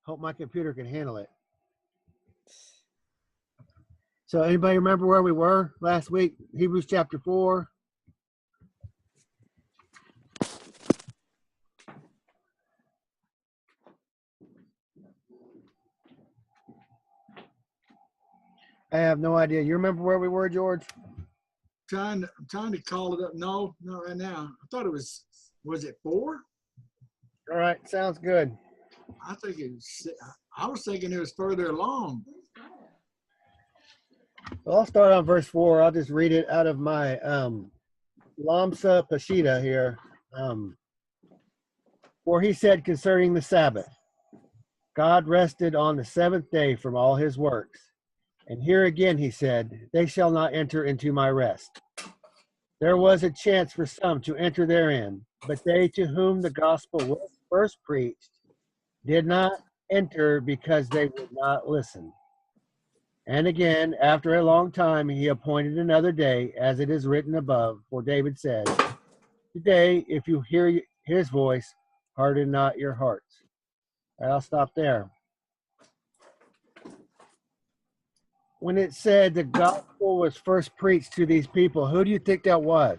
Hope my computer can handle it. So anybody remember where we were last week? Hebrews chapter 4. I have no idea. You remember where we were, George? I'm trying to call it up. No, not right now. I thought it was it 4? All right, sounds good. I was thinking it was further along. Well, I'll start on verse 4. I'll just read it out of my Lamsa Pashita here. For he said concerning the Sabbath, God rested on the seventh day from all his works. And here again he said, they shall not enter into my rest. There was a chance for some to enter therein, but they to whom the gospel was first preached did not enter because they would not listen. And again, after a long time, he appointed another day, as it is written above, for David said, today, if you hear his voice, harden not your hearts. All right, I'll stop there. When it said the gospel was first preached to these people, who do you think that was?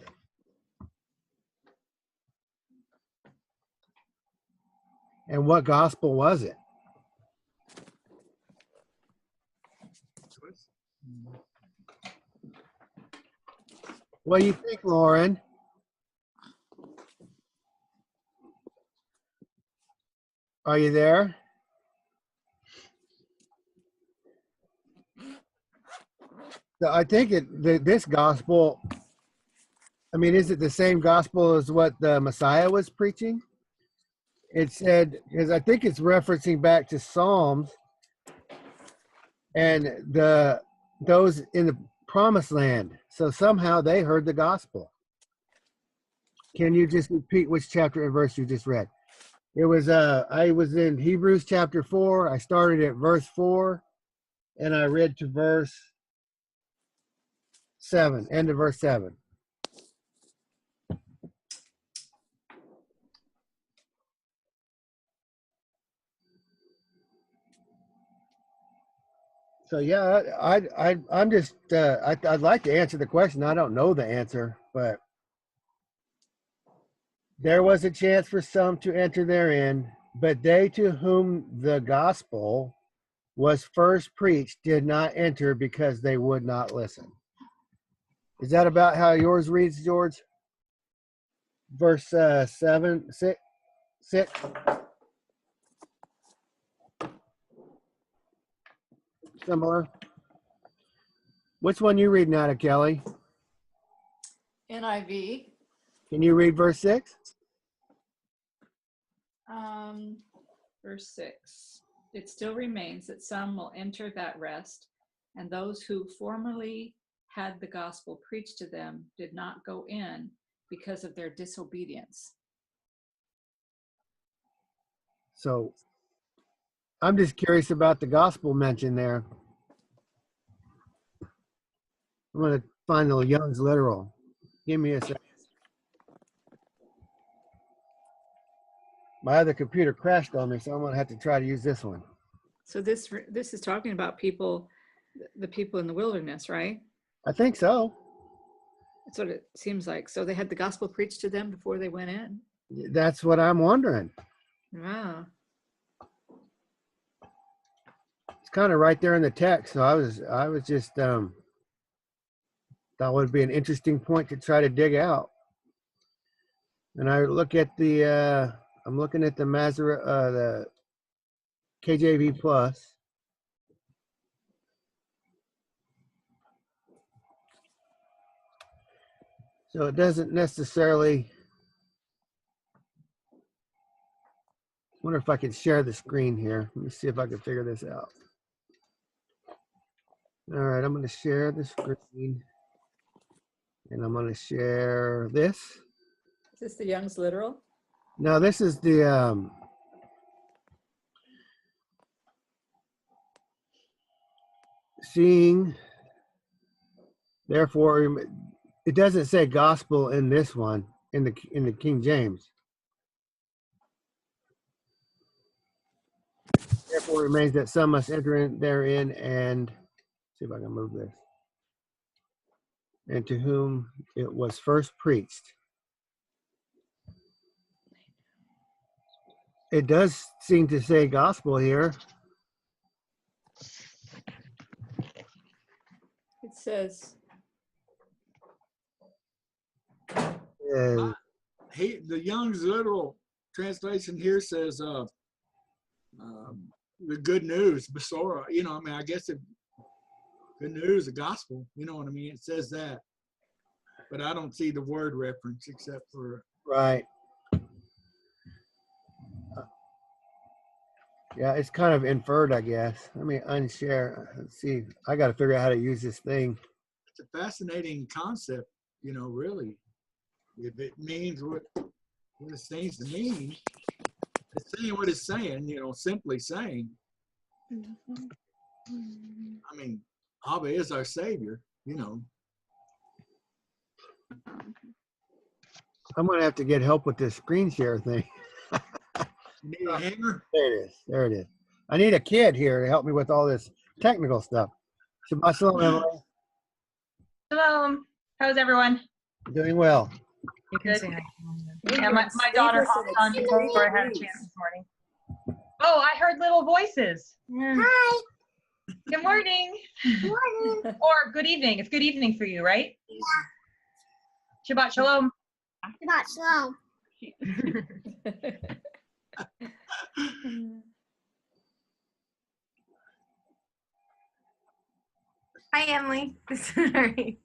And what gospel was it? What do you think, Lauren? Are you there? So I think this gospel, I mean, is it the same gospel as what the Messiah was preaching? It said, because I think it's referencing back to Psalms and those in the promised land. So somehow they heard the gospel. Can you just repeat which chapter and verse you just read? It was I was in Hebrews chapter 4. I started at verse 4 and I read to verse 7, end of verse 7. So yeah, I'm just I'd like to answer the question. I don't know the answer, but there was a chance for some to enter therein, but they to whom the gospel was first preached did not enter because they would not listen. Is that about how yours reads, George? Verse 7, 6. Similar. Which one you reading out of, Kelly? NIV. Can you read verse 6? Verse 6. It still remains that some will enter that rest, and those who formerly had the gospel preached to them did not go in because of their disobedience. So I'm just curious about the gospel mentioned there. I'm going to find the Young's literal. Give me a second. My other computer crashed on me, so I'm going to have to try to use this one. So this is talking about people, the people in the wilderness, right? I think so. That's what it seems like. So they had the gospel preached to them before they went in? That's what I'm wondering. Wow. It's kind of right there in the text, so I was just thought it would be an interesting point to try to dig out. And I look at the I'm looking at the the KJV plus. So it doesn't necessarily. I wonder if I can share the screen here. Let me see if I can figure this out. All right, I'm going to share the screen. And I'm going to share this. Is this the Young's literal? No, this is the seeing. Therefore, it doesn't say gospel in this one in the King James. Therefore remains that some must enter in therein, and see if I can move this. And to whom it was first preached. It does seem to say gospel here. It says, Uh, The Young's literal translation here says the good news, Basora. You know, I mean, I guess it good news, the gospel. You know what I mean? It says that, but I don't see the word reference except for right. Yeah, it's kind of inferred, I guess. Let me unshare. Let's see. I got to figure out how to use this thing. it's a fascinating concept. You know, really, if it means what it seems to mean, it's saying what it's saying. You know, simply saying. I mean, Abba is our Savior. You know. I'm going to have to get help with this screen share thing. You need a hanger? There it is. There it is. I need a kid here to help me with all this technical stuff. Shabbat shalom, Emily. Shalom. How's everyone? Doing well. You can Good. say hi. Yeah, my daughter hopped on before I had a chance this morning. Oh, I heard little voices. Hi. Good morning. Or good evening. It's good evening for you, right? Yeah. Shabbat shalom. Shabbat shalom. Hi, Emily. Sorry.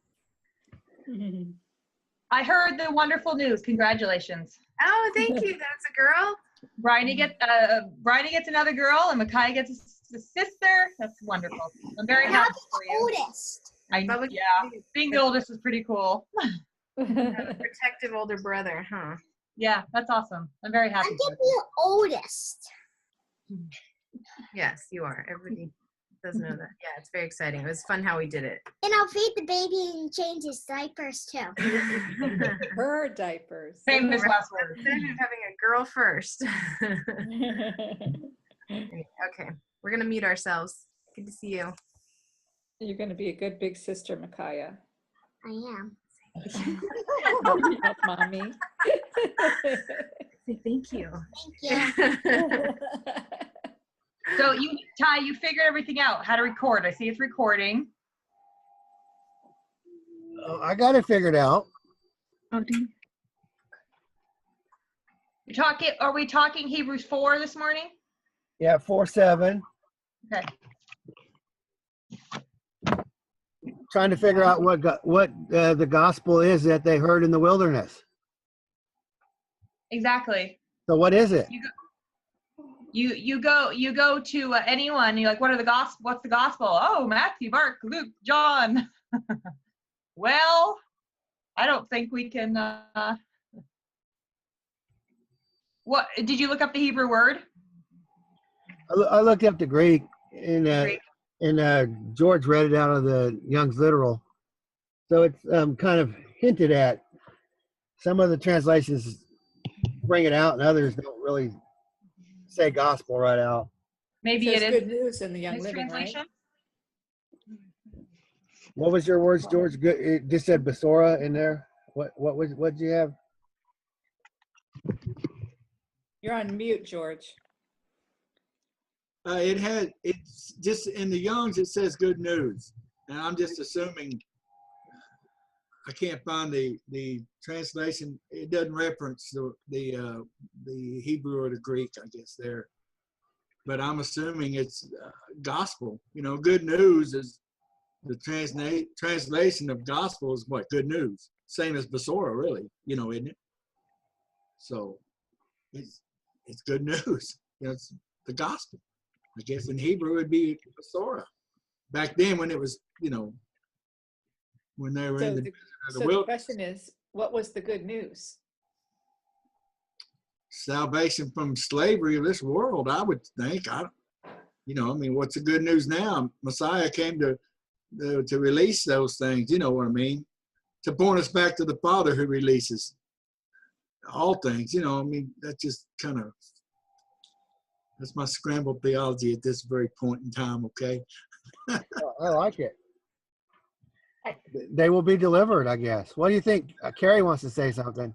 I heard the wonderful news. Congratulations. Oh, thank you. That's a girl. Bridie gets another girl, and Micaiah gets a sister. That's wonderful. I'm very happy for you. Oldest. Yeah, being the oldest is pretty cool. A protective older brother, huh? Yeah, that's awesome. I'm very happy. I'm for getting the oldest. Yes, you are. Everybody does know that. Yeah, it's very exciting. It was fun how we did it. And I'll feed the baby and change his diapers too. Her diapers. Famous last word. Instead of having a girl first. Okay, we're going to mute ourselves. Good to see you. You're going to be a good big sister, Micaiah. I am. Hurry up, mommy. Thank you. Thank you. So Ty, you figured everything out, how to record. I see it's recording. I got it figured out. Oh, do you? Are we talking Hebrews 4 this morning? Yeah, 4:7. Okay. Trying to figure out what the gospel is that they heard in the wilderness. Exactly. So what is it? You go to anyone, you're like, what's the gospel? Oh, Matthew, Mark, Luke, John. Well, I don't think we can what did you look up the Hebrew word? I looked up the Greek and George read it out of the Young's Literal. So it's kind of hinted at. Some of the translations bring it out and others don't really say gospel right out. Maybe It it says is good news in the Young his Living, translation. right? What was your words, George? Good. It just said Basora in there. What'd you have? You're on mute, George. It's just in the Young's, it says good news. And I'm just assuming, I can't find the translation. It doesn't reference the Hebrew or the Greek, I guess there. But I'm assuming it's gospel. You know, good news is the translation of gospel is what? Good news. Same as Basora, really, you know, isn't it? So it's good news. You know, it's the gospel. I guess in Hebrew it'd be Basora. Back then when it was, you know, when they were in the the question is, what was the good news? Salvation from slavery of this world, I would think. You know, I mean, what's the good news now? Messiah came to release those things, you know what I mean? To point us back to the Father who releases all things, you know, I mean, that's just kind of, That's my scrambled theology at this very point in time, okay? I like it. They will be delivered, I guess. What do you think? Carrie wants to say something.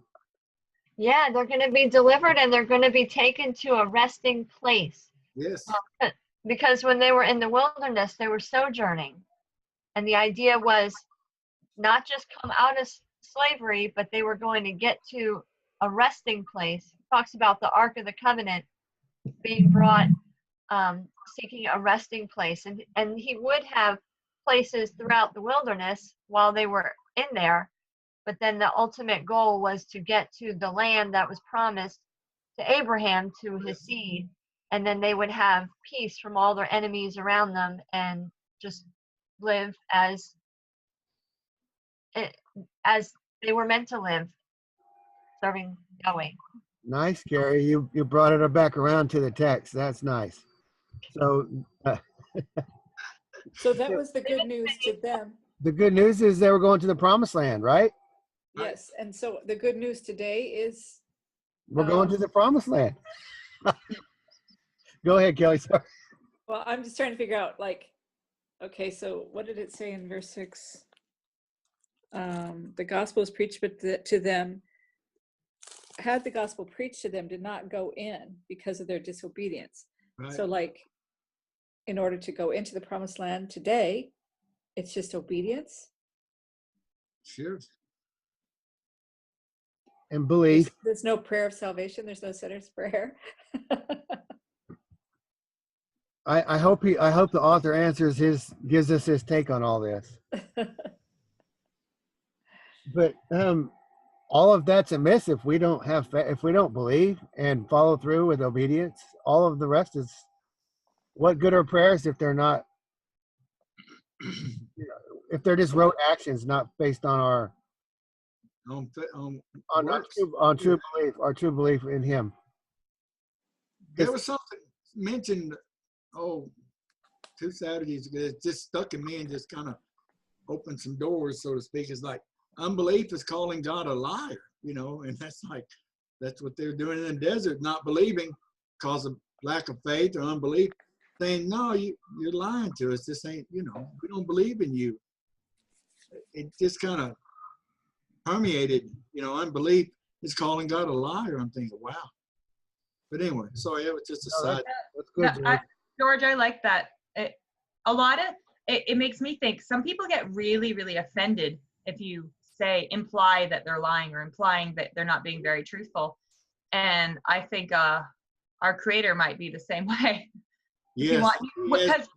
Yeah, they're going to be delivered and they're going to be taken to a resting place. Yes. Because when they were in the wilderness, they were sojourning. And the idea was not just come out of slavery, but they were going to get to a resting place. It talks about the Ark of the Covenant being brought, seeking a resting place. And he would have places throughout the wilderness while they were in there. But then the ultimate goal was to get to the land that was promised to Abraham, to his seed. And then they would have peace from all their enemies around them and just live as they were meant to live, serving Yahweh. Nice, Carrie. You brought it back around to the text. That's nice. So So that was the good news to them. the good news is they were going to the promised land, right? Yes. And so the good news today is We're going to the promised land. Go ahead, Kelly. Sorry. well, I'm just trying to figure out, like, okay, so what did it say in verse 6? The gospel is preached to them. Had the gospel preached to them, did not go in because of their disobedience. Right. So, like, in order to go into the promised land today, it's just obedience. Sure. And belief. There's no prayer of salvation. There's no sinner's prayer. I hope the author gives us his take on all this. But all of that's amiss if we don't if we don't believe and follow through with obedience. All of the rest is, what good are prayers if they're not, if they're just rote actions, not based on our true belief in Him. There was something mentioned, 2 Saturdays ago, it just stuck in me and just kind of opened some doors, so to speak. It's like unbelief is calling God a liar, and that's what they're doing in the desert, not believing because of lack of faith or unbelief, saying, no, you're lying to us. This ain't, we don't believe in you. It just kind of permeated, unbelief is calling God a liar. I'm thinking, wow. But anyway, sorry, it was just a side. That's good, George, I like that. It makes me think some people get really, really offended if you imply that they're lying or implying that they're not being very truthful. And I think our Creator might be the same way. Yes. Because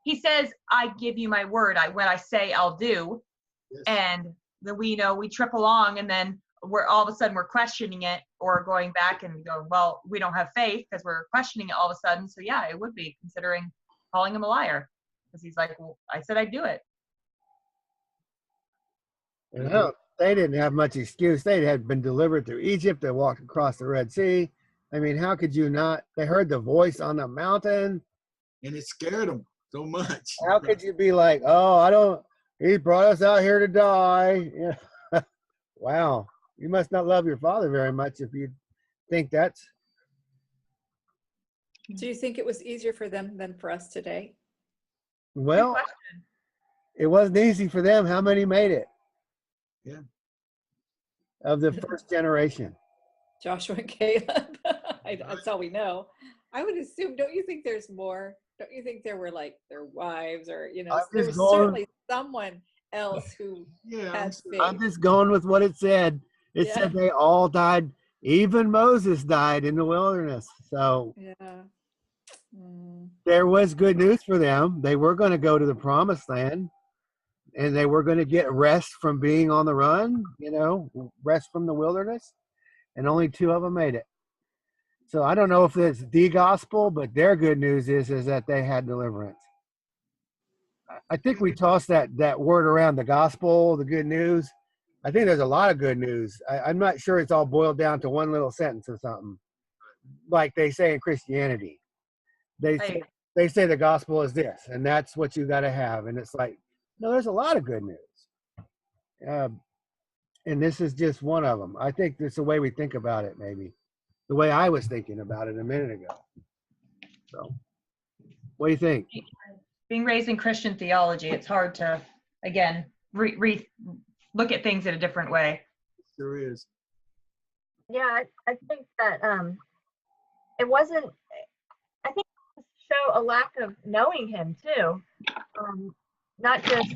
he says, I give you my word. What I say, I'll do. Yes. And then we trip along, and then we're all of a sudden we're questioning it or going back and go, well, we don't have faith because we're questioning it all of a sudden. So yeah, it would be considering calling him a liar, because he's like, well, I said I'd do it. No, they didn't have much excuse. They had been delivered through Egypt. They walked across the Red Sea. I mean, how could you not? They heard the voice on the mountain. And it scared them so much. How could you be like, oh, he brought us out here to die. Yeah. Wow. You must not love your Father very much if you think that's. Do you think it was easier for them than for us today? Well, it wasn't easy for them. How many made it? Yeah. Of the first generation. Joshua and Caleb. That's all we know. I would assume, don't you think there's more? Don't you think there were like their wives or, there was certainly someone else who had faith. I'm just going with what it said. It said they all died. Even Moses died in the wilderness. So there was good news for them. They were going to go to the promised land, and they were going to get rest from being on the run, rest from the wilderness. And only 2 of them made it. So I don't know if it's the gospel, but their good news is that they had deliverance. I think we toss that word around, the gospel, the good news. I think there's a lot of good news. I'm not sure it's all boiled down to one little sentence or something, like they say in Christianity. They say the gospel is this, and that's what you got to have. And it's like, no, there's a lot of good news. And this is just one of them. I think it's the way we think about it, maybe. The way I was thinking about it a minute ago. So, what do you think? Being raised in Christian theology, it's hard to, again, look at things in a different way. Sure is. Yeah, I think that it wasn't. I think it was to show a lack of knowing him too. Not just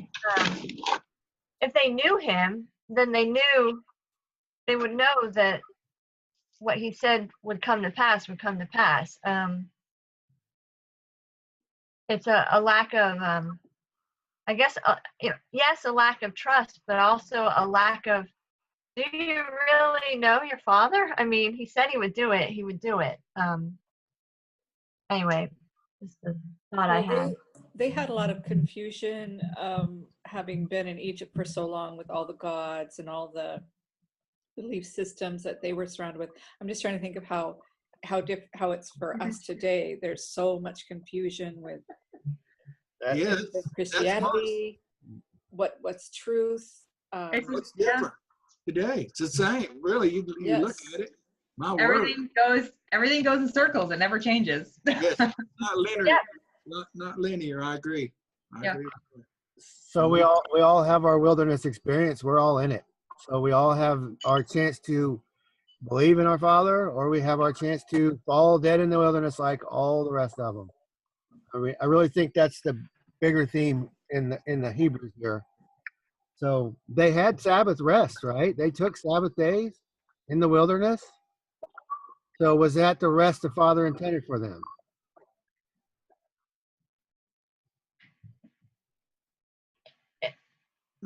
if they knew him, then they would know that what he said would come to pass would come to pass. It's a lack of, I guess, yes, a lack of trust, but also a lack of, do you really know your father? I mean, he said he would do it. He would do it. Anyway, just the thought I had. They had a lot of confusion, having been in Egypt for so long with all the gods and all the belief systems that they were surrounded with. I'm just trying to think of how it's for us today. There's so much confusion with Yes. Christianity, what's truth. What's different today? It's the same. Really, you look at it. My word. Everything goes in circles. It never changes. Yes, not linear. Yeah. Not linear. I agree. I agree. So we all have our wilderness experience. We're all in it. So we all have our chance to believe in our Father, or we have our chance to fall dead in the wilderness like all the rest of them. I really think that's the bigger theme in the Hebrews here. So they had Sabbath rest, right? They took Sabbath days in the wilderness. So was that the rest the Father intended for them?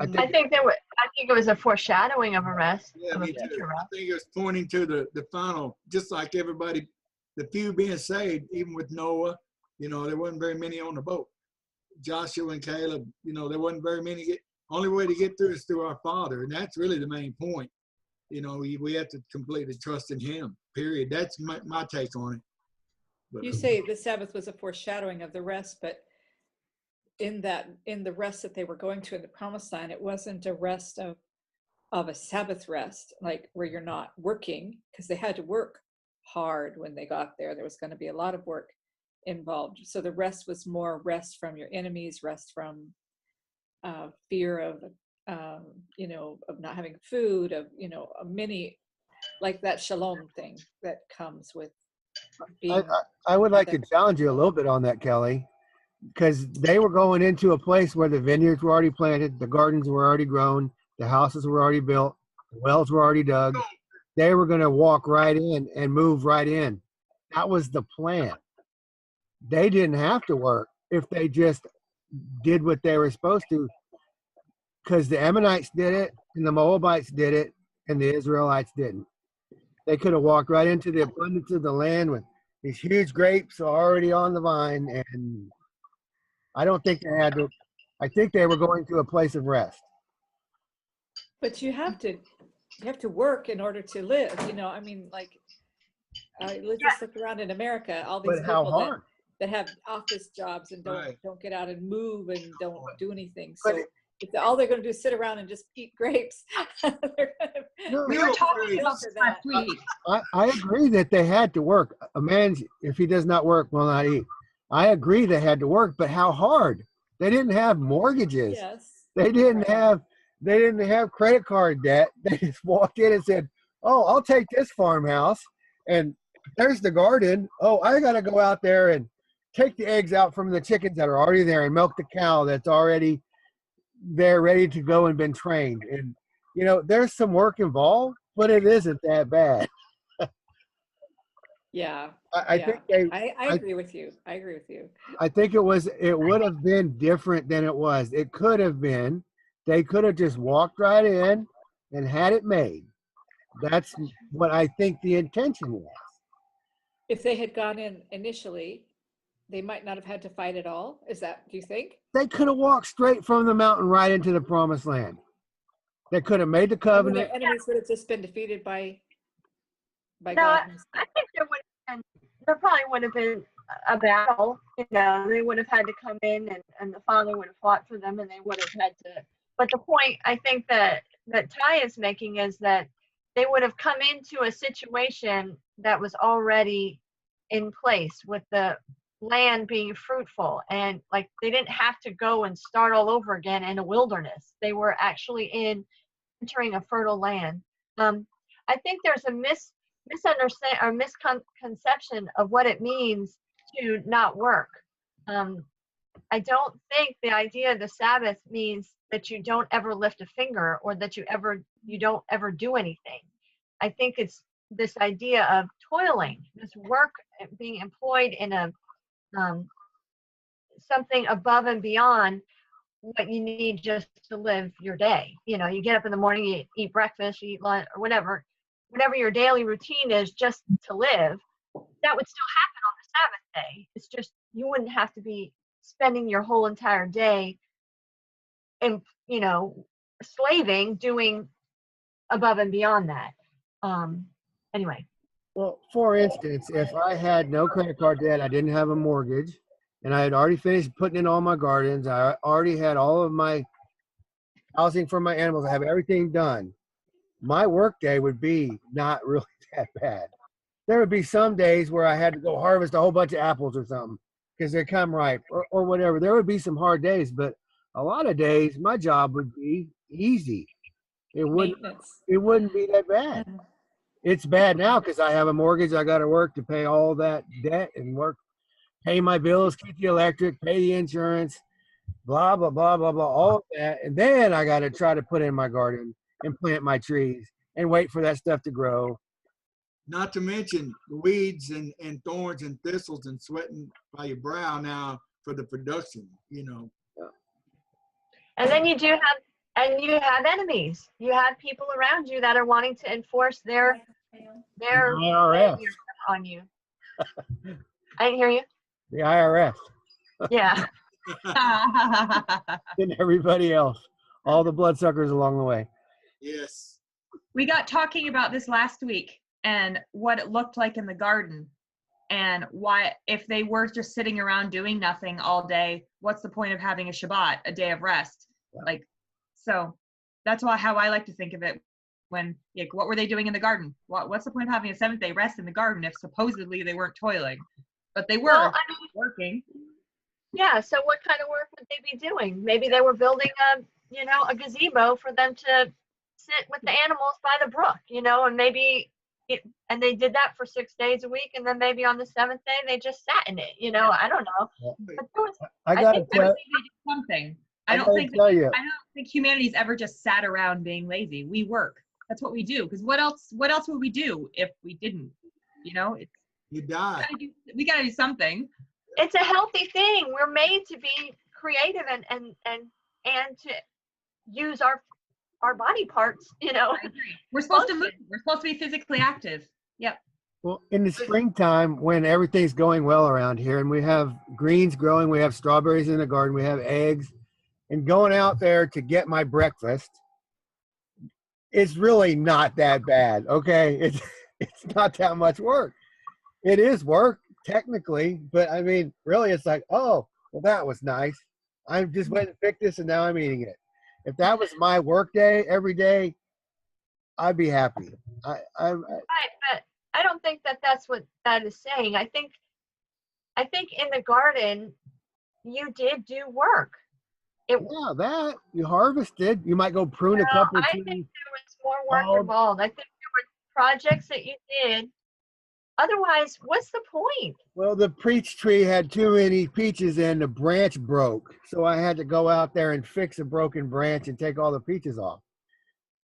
I think it was a foreshadowing of a rest. Yeah, of a me too. future I rest. think it was pointing to the final, just like everybody, the few being saved, even with Noah, there wasn't very many on the boat. Joshua and Caleb, there wasn't very many. Only way to get through is through our Father, and that's really the main point. We have to completely trust in Him, period. That's my take on it. But, You say the Sabbath was a foreshadowing of the rest, but in the rest that they were going to in the promised land, it wasn't a rest of a Sabbath rest, like where you're not working, because they had to work hard when they got there. There was going to be a lot of work involved. So the rest was more rest from your enemies, rest from fear of not having food, of a mini, like that shalom thing that comes with being. I would like to challenge you a little bit on that, Kelly, because they were going into a place where the vineyards were already planted, the gardens were already grown, the houses were already built, the wells were already dug. They were going to walk right in and move right in. That was the plan. They didn't have to work if they just did what they were supposed to, because the Ammonites did it and the Moabites did it and the Israelites didn't. They could have walked right into the abundance of the land with these huge grapes already on the vine, and I don't think they had to. I think they were going to a place of rest. But you have to work in order to live. I mean, like, let's just look around in America. All these But how people hard? that have office jobs and Right. don't get out and move and don't do anything. But So if all they're going to do is sit around and just eat grapes, they're gonna, No, We were talking about for this that. last week. I agree that they had to work. A man, if he does not work, will not eat. I agree they had to work, but how hard? They didn't have mortgages. Yes. They didn't have credit card debt. They just walked in and said, "Oh, I'll take this farmhouse, and there's the garden. Oh, I got to go out there and take the eggs out from the chickens that are already there and milk the cow that's already there, ready to go and been trained." And there's some work involved, but it isn't that bad. Yeah. I Yeah. think I agree with you. I agree with you. I think it would have been different than it was. It could have been. They could have just walked right in and had it made. That's what I think the intention was. If they had gone in initially, they might not have had to fight at all. Do you think? They could have walked straight from the mountain right into the promised land. They could have made the I mean, covenant. their enemies would have just been defeated by No, God. I think there probably would have been a battle. They would have had to come in, and the Father would have fought for them, and they would have had to. But the point I think that Ty is making is that they would have come into a situation that was already in place with the land being fruitful, and like they didn't have to go and start all over again in a wilderness. They were actually entering a fertile land. I think there's a misunderstanding or misconception of what it means to not work. I don't think the idea of the Sabbath means that you don't ever lift a finger or that you don't ever do anything. I think it's this idea of toiling, this work being employed in a something above and beyond what you need just to live your day. You know, you get up in the morning, you eat breakfast, you eat lunch, or whatever your daily routine is just to live. That would still happen on the Sabbath day. It's just you wouldn't have to be spending your whole entire day and, you know, slaving, doing above and beyond that. Anyway. Well, for instance, if I had no credit card debt, I didn't have a mortgage, and I had already finished putting in all my gardens, I already had all of my housing for my animals, I have everything done, my work day would be not really that bad. There would be some days where I had to go harvest a whole bunch of apples or something because they come ripe or whatever. There would be some hard days, but a lot of days my job would be easy. It wouldn't be that bad. It's bad now because I have a mortgage. I got to work to pay all that debt and pay my bills, keep the electric, pay the insurance, blah, blah, blah, blah, blah, all of that. And then I got to try to put in my garden and plant my trees and wait for that stuff to grow. Not to mention weeds and thorns and thistles and sweating by your brow now for the production, you know. And then you have enemies. You have people around you that are wanting to enforce their IRS on you. I didn't hear you. The IRS. Yeah. And everybody else, all the bloodsuckers along the way. Yes. We got talking about this last week and what it looked like in the garden, and why, if they were just sitting around doing nothing all day, what's the point of having a Shabbat, a day of rest? Yeah. Like, so that's how I like to think of it. When, like, what were they doing in the garden? What's the point of having a 7th day rest in the garden if supposedly they weren't toiling? But they were working. Yeah, so what kind of work would they be doing? Maybe they were building a gazebo for them to sit with the animals by the brook, and and they did that for 6 days a week, and then maybe on the 7th day they just sat in it, I don't know. Yeah. But I gotta think they did something. I don't think humanity's ever just sat around being lazy. We work. That's what we do. Because what else would we do if we didn't? You die. We gotta do something. It's a healthy thing. We're made to be creative and to use our body parts, We're supposed to move. We're supposed to be physically active. Yep. Well, in the springtime, when everything's going well around here and we have greens growing, we have strawberries in the garden, we have eggs, and going out there to get my breakfast, it's really not that bad, okay? It's not that much work. It is work, technically, but I mean, really, it's like, oh, well, that was nice. I just went and picked this, and now I'm eating it. If that was my work day every day, I'd be happy. Right, but I don't think that's what that is saying. I think in the garden, you did do work. That you harvested. You might go prune a couple of trees. I think there was more work involved. I think there were projects that you did. Otherwise, what's the point? Well, the peach tree had too many peaches and the branch broke. So I had to go out there and fix a broken branch and take all the peaches off.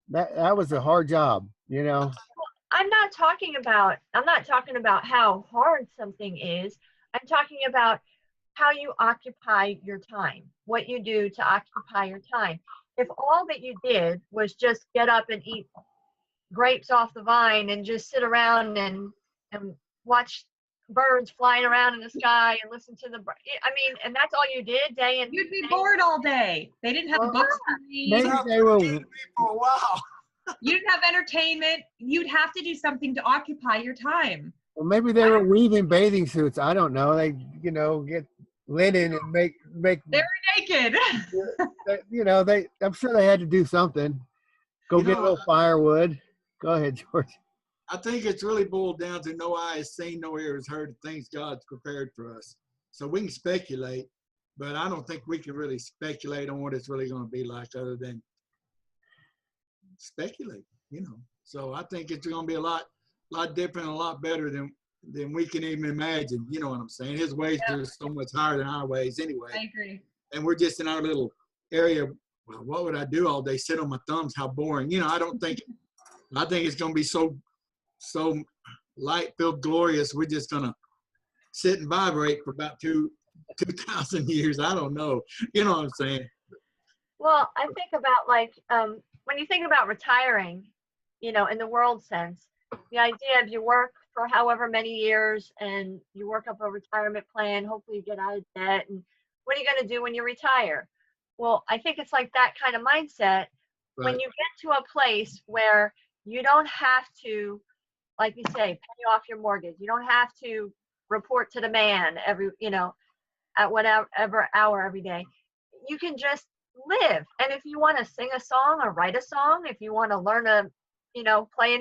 That was a hard job, I'm not talking about how hard something is. I'm talking about how you occupy your time, what you do to occupy your time. If all that you did was just get up and eat grapes off the vine and just sit around and watch birds flying around in the sky and listen to and that's all you did day and you'd be bored all day. They didn't have books to read. Maybe they were For a while. You didn't have entertainment. You'd have to do something to occupy your time. Well, maybe they were weaving bathing suits. I don't know. They, get linen and make. They were naked. I'm sure they had to do something. Go get a little firewood. Go ahead, George. I think it's really boiled down to no eye has seen, no ear has heard the things God's prepared for us. So we can speculate, but I don't think we can really speculate on what it's really going to be like other than speculate, you know. So I think it's going to be a lot different, a lot better than we can even imagine. You know what I'm saying? His ways are so much higher than our ways anyway. I agree. And we're just in our little area. Well, what would I do all day? Sit on my thumbs? How boring. You know, I think it's going to be so light filled, glorious. We're just going to sit and vibrate for about 2,000 years. I don't know. You know what I'm saying? Well, I think about like when you think about retiring, you know, in the world sense, the idea of you work for however many years and you work up a retirement plan, hopefully you get out of debt, and what are you going to do when you retire? Well, I think it's like that kind of mindset. When Right. you get to a place where you don't have to, like you say, pay off your mortgage, you don't have to report to the man every, you know, at whatever hour every day. You can just live. And if you want to sing a song or write a song, if you want to learn you know, play an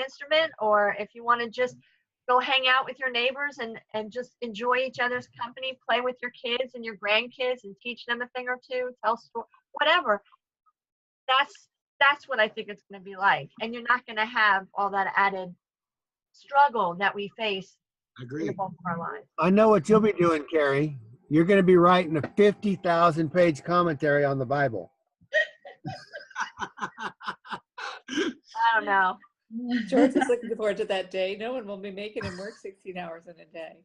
instrument, or if you want to just go hang out with your neighbors and just enjoy each other's company, play with your kids and your grandkids and teach them a thing or two, tell stories, whatever. That's what I think it's going to be like. And you're not going to have all that added struggle that we face I in agree. the bulk of our lives. I know what you'll be doing, Carrie. You're going to be writing a 50,000-page commentary on the Bible. I don't know. George is looking forward to that day. No one will be making him work 16 hours in a day.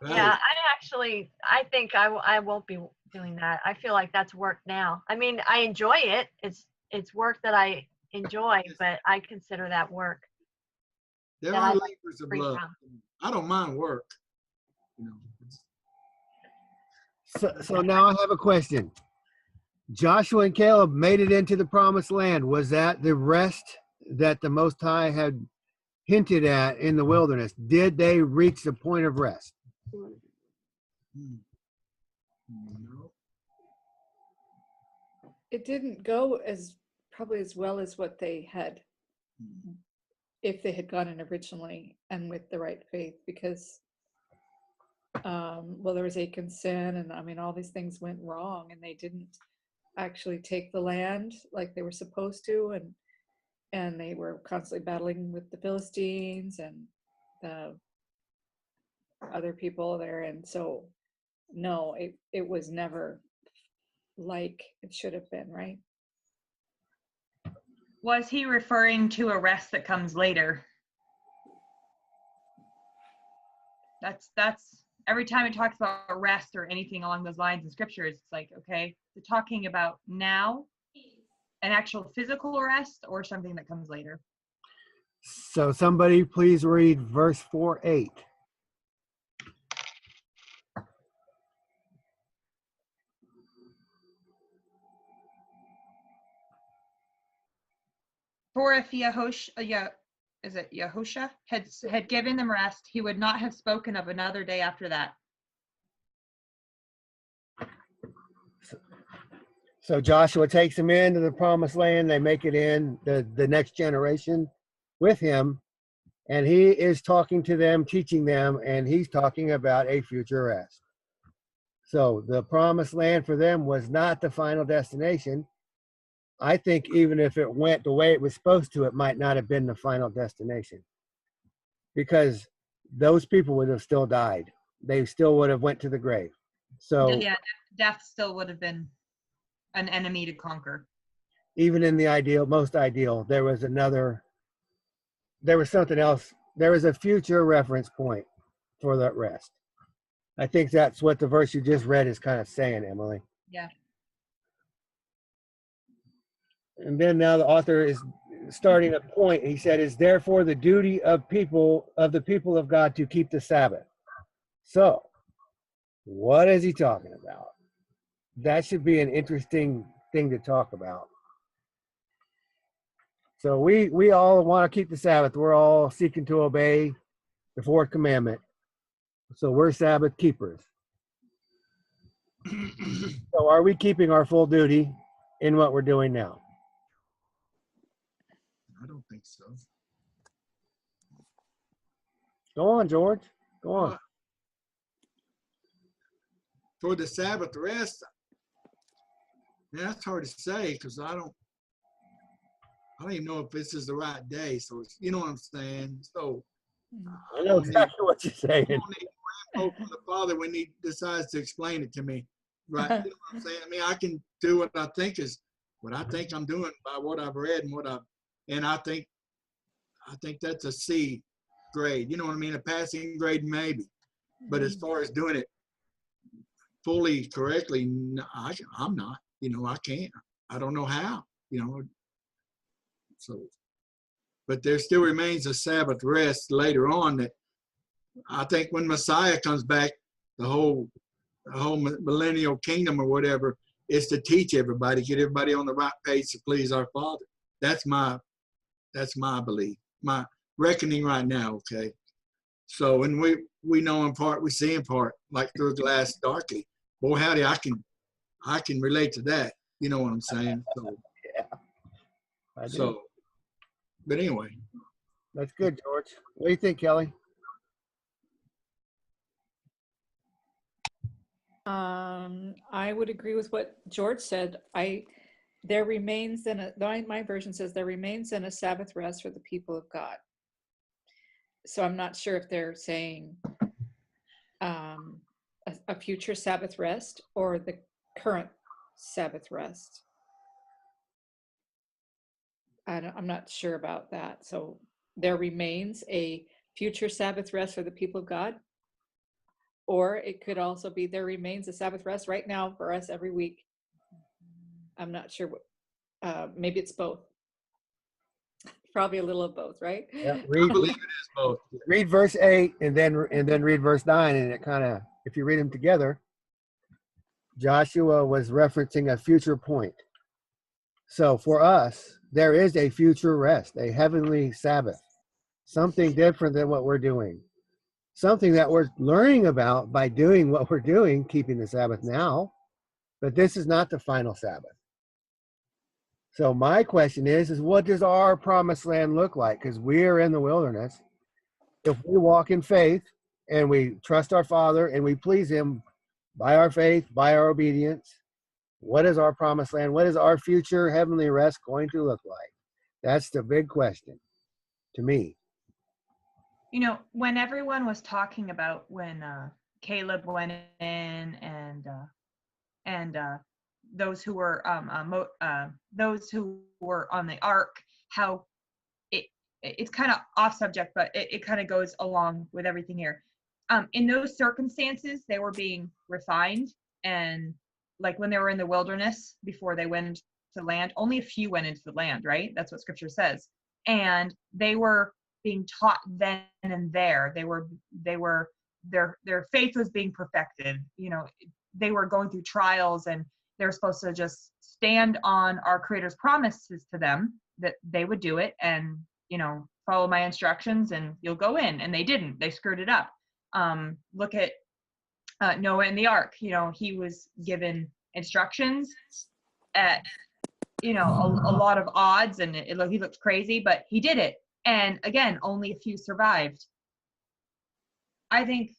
Right. Yeah, I think I won't be doing that. I feel like that's work now. I mean, I enjoy it. It's work that I enjoy, but I consider that work. There that are I'd like labors of free love. from. I don't mind work. You know, So now I have a question. Joshua and Caleb made it into the promised land. Was that the rest that the Most High had hinted at in the wilderness? Did they reach the point of rest? no. It didn't go probably as well as what they had, if they had gone in originally and with the right faith, because well, there was Achan sin, and I mean all these things went wrong, and they didn't actually take the land like they were supposed to, and they were constantly battling with the Philistines and the other people there, and so no, it was never like it should have been, right? Was he referring to a rest that comes later? That's every time it talks about rest or anything along those lines in scriptures, it's like, okay, they're talking about now, an actual physical rest, or something that comes later. So somebody please read verse 4:8. For if Yahusha had given them rest, he would not have spoken of another day after that. So Joshua takes them into the promised land. They make it in the next generation with him. And he is talking to them, teaching them, and he's talking about a future rest. So the promised land for them was not the final destination. I think even if it went the way it was supposed to, it might not have been the final destination, because those people would have still died. They still would have went to the grave. So Yeah, death still would have been an enemy to conquer. even in the most ideal, there was something else. There was a future reference point for that rest. I think that's what the verse you just read is kind of saying, Emily. Yeah. And then now the author is starting a point. He said, "It's therefore the duty of the people of God to keep the Sabbath." So, what is he talking about? That should be an interesting thing to talk about. So we all want to keep the Sabbath. We're all seeking to obey the fourth commandment. So we're Sabbath keepers. So are we keeping our full duty in what we're doing now? I don't think so. Go on, George. Go on. for the Sabbath rest, yeah, that's hard to say because I don't even know if this is the right day. So it's, you know what I'm saying. So I know exactly what you're saying. I don't need info from the Father when He decides to explain it to me. Right? You know what I'm saying? I mean, I can do what I think I'm doing by what I've read and I think that's a C grade. You know what I mean? A passing grade maybe. But as far as doing it fully correctly, I'm not. You know, I can't. I don't know how. You know. So, but there still remains a Sabbath rest later on that I think when Messiah comes back, the whole millennial kingdom or whatever is to teach everybody, get everybody on the right page to please our Father. That's my belief, my reckoning right now. Okay. So when we know in part, we see in part, like through a glass darkly. Boy, howdy, I can relate to that. You know what I'm saying? So, Yeah, I do. so, but anyway. That's good, George. What do you think, Kelly? I would agree with what George said. There remains my version says there remains in a Sabbath rest for the people of God. So I'm not sure if they're saying a future Sabbath rest or the current Sabbath rest. I'm not sure about that. So there remains a future Sabbath rest for the people of God. Or it could also be there remains a Sabbath rest right now for us every week. I'm not sure what, maybe it's both. Probably a little of both, right? Yeah, I believe it is both. read verse 8 and then read verse 9, and it kind of, if you read them together, Joshua was referencing a future point. So for us, there is a future rest, a heavenly Sabbath, something different than what we're doing, something that we're learning about by doing what we're doing, keeping the Sabbath now. But this is not the final Sabbath. So my question is what does our promised land look like? Because we are in the wilderness. If we walk in faith and we trust our Father and we please Him by our faith, by our obedience, what is our promised land? What is our future heavenly rest going to look like? That's the big question to me. You know, when everyone was talking about when Caleb went in and those who were those who were on the ark, how it's kind of off subject, but it kind of goes along with everything here. In those circumstances, they were being refined, and like when they were in the wilderness before they went into the land, only a few went into the land, right? That's what Scripture says, and they were being taught then and there. Their faith was being perfected. You know, they were going through trials, and they were supposed to just stand on our Creator's promises to them that they would do it, and you know, follow my instructions, and you'll go in. And they didn't. They screwed it up. Look at Noah in the ark. You know, he was given instructions at, you know, a lot of odds, and he looked crazy, but he did it. And again, only a few survived. I think,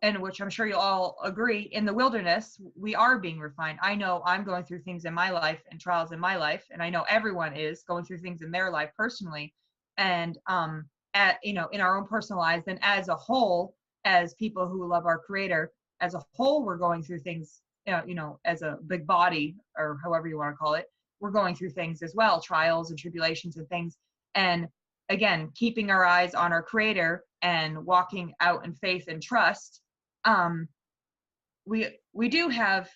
and which I'm sure you'll all agree, in the wilderness, we are being refined. I know I'm going through things in my life and trials in my life, and I know everyone is going through things in their life personally. And you know, in our own personal lives, and as a whole, as people who love our Creator, as a whole, we're going through things, you know, as a big body, or however you want to call it, we're going through things as well, trials and tribulations and things. And again, keeping our eyes on our Creator and walking out in faith and trust, we do have,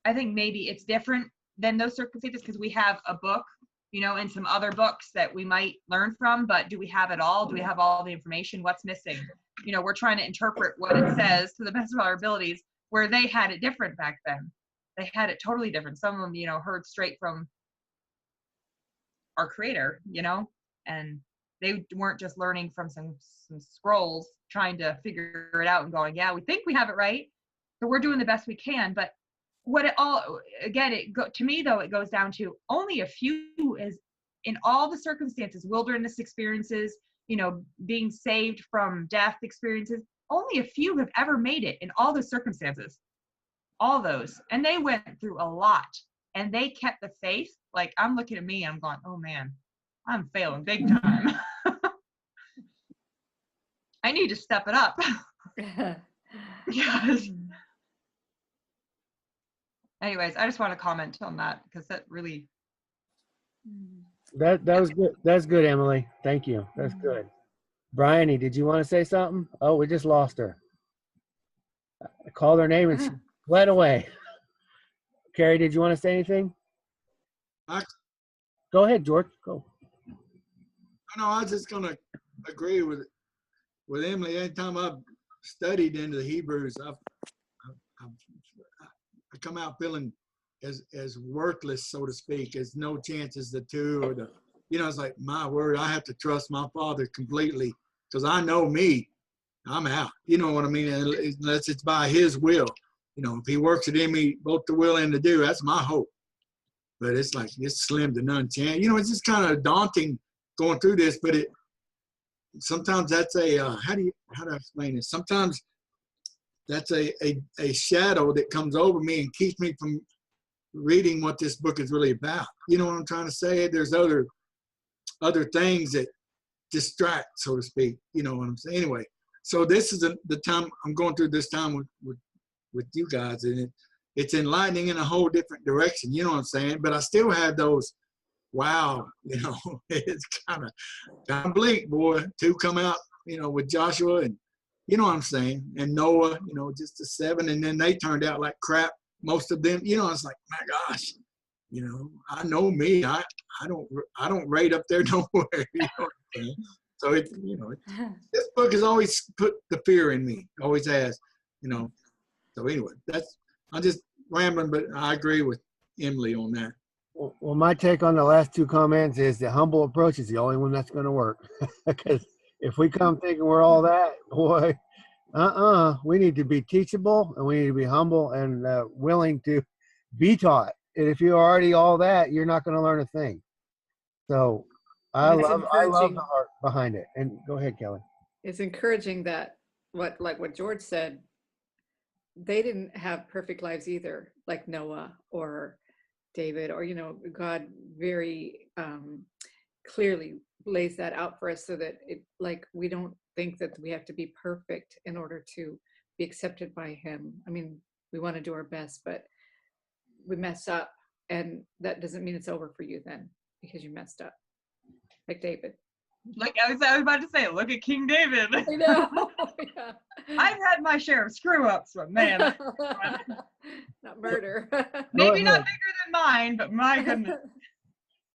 I think maybe it's different than those circumstances because we have a book, you know, and some other books that we might learn from, but do we have it all? Do we have all the information? What's missing? You know, we're trying to interpret what it says to the best of our abilities, where they had it different back then. They had it totally different. Some of them, you know, heard straight from our Creator, you know, and they weren't just learning from some scrolls, trying to figure it out and going, yeah, we think we have it right, so we're doing the best we can. But what it all, again, to me though, it goes down to only a few is in all the circumstances, wilderness experiences, you know, being saved from death experiences, only a few have ever made it in all the circumstances, all those. And they went through a lot and they kept the faith. Like, I'm looking at me, I'm going, oh man, I'm failing big time. I need to step it up. Yes. Anyways, I just want to comment on that because that really. That was good. That's good, Emily. Thank you. That's good. Bryony, did you want to say something? Oh, we just lost her. I called her name and she fled away. Carrie, did you want to say anything? Go ahead, George. Go. No, I was just gonna agree with Emily. Anytime I've studied into the Hebrews, I come out feeling as worthless, so to speak, as no chances the two or the, it's like, my word, I have to trust my Father completely because I know me, I'm out. You know what I mean? Unless it's by His will. If He works it in me, both the will and the do, that's my hope. But it's like, it's slim to none chance. It's just kind of daunting going through this, but sometimes that's how do I explain this? Sometimes that's a shadow that comes over me and keeps me from reading what this book is really about. You know what I'm trying to say? There's other things that distract, so to speak. You know what I'm saying? Anyway, so this is the time I'm going through this time with you guys, and it's enlightening in a whole different direction. You know what I'm saying? But I still have those, wow, it's kind of bleak, boy. Two come out, with Joshua and, you know what I'm saying, and Noah, just the 7, and then they turned out like crap. Most of them, it's like, my gosh, I know me. I don't rate up there nowhere. You know what I'm saying? So this book has always put the fear in me. Always has, So anyway, I'm just rambling, but I agree with Emily on that. Well, my take on the last two comments is the humble approach is the only one that's going to work. Because if we come thinking we're all that, boy, we need to be teachable and we need to be humble and willing to be taught. And if you're already all that, you're not going to learn a thing. So I love the heart behind it. And go ahead, Kelly. It's encouraging that what George said, they didn't have perfect lives either, like Noah or David, or God very clearly lays that out for us so that we don't think that we have to be perfect in order to be accepted by Him. I mean, we want to do our best, but we mess up, and that doesn't mean it's over for you then because you messed up, like David. Like I was about to say, look at King David. I know. Yeah. I've had my share of screw ups, but man, not murder. maybe not bigger than mine, but my goodness.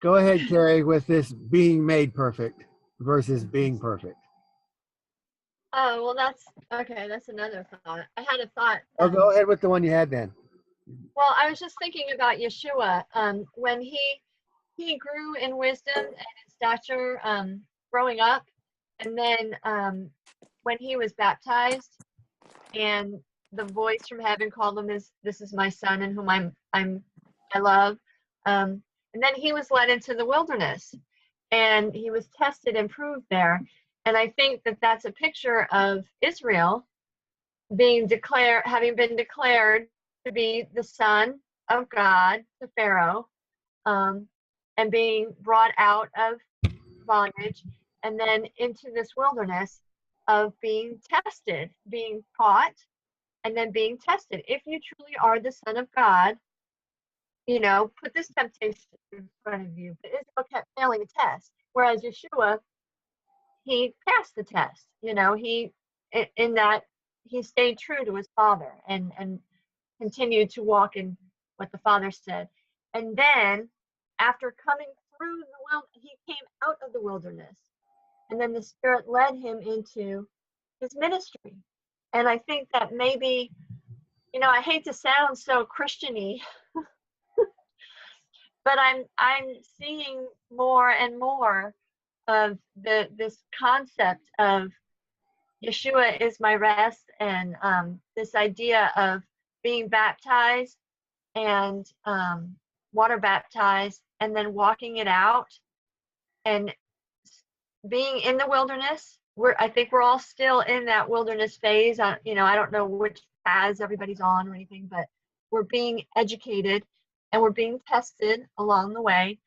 Go ahead, Carrie, with this being made perfect versus being perfect. Oh, well, that's okay. That's another thought. I had a thought. Oh, go ahead with the one you had then. Well, I was just thinking about Yeshua. When he grew in wisdom and in stature growing up, and then when he was baptized, and the voice from heaven called him, "This is my son, in whom I love." And then he was led into the wilderness, and he was tested and proved there. And I think that that's a picture of Israel having been declared to be the son of God to Pharaoh, and being brought out of bondage and then into this wilderness of being tested, being taught, and then being tested. If you truly are the Son of God, put this temptation in front of you. But Israel kept failing the test, whereas Yeshua, he passed the test. In that he stayed true to his Father and continued to walk in what the Father said. And then, after coming through the wilderness, he came out of the wilderness, and then the Spirit led him into his ministry. And I think that maybe, I hate to sound so Christian-y, but I'm seeing more and more of this concept of Yeshua is my rest, and this idea of being baptized and water baptized and then walking it out and being in the wilderness I think we're all still in that wilderness phase. You know, I don't know which paths everybody's on or anything, but we're being educated and we're being tested along the way.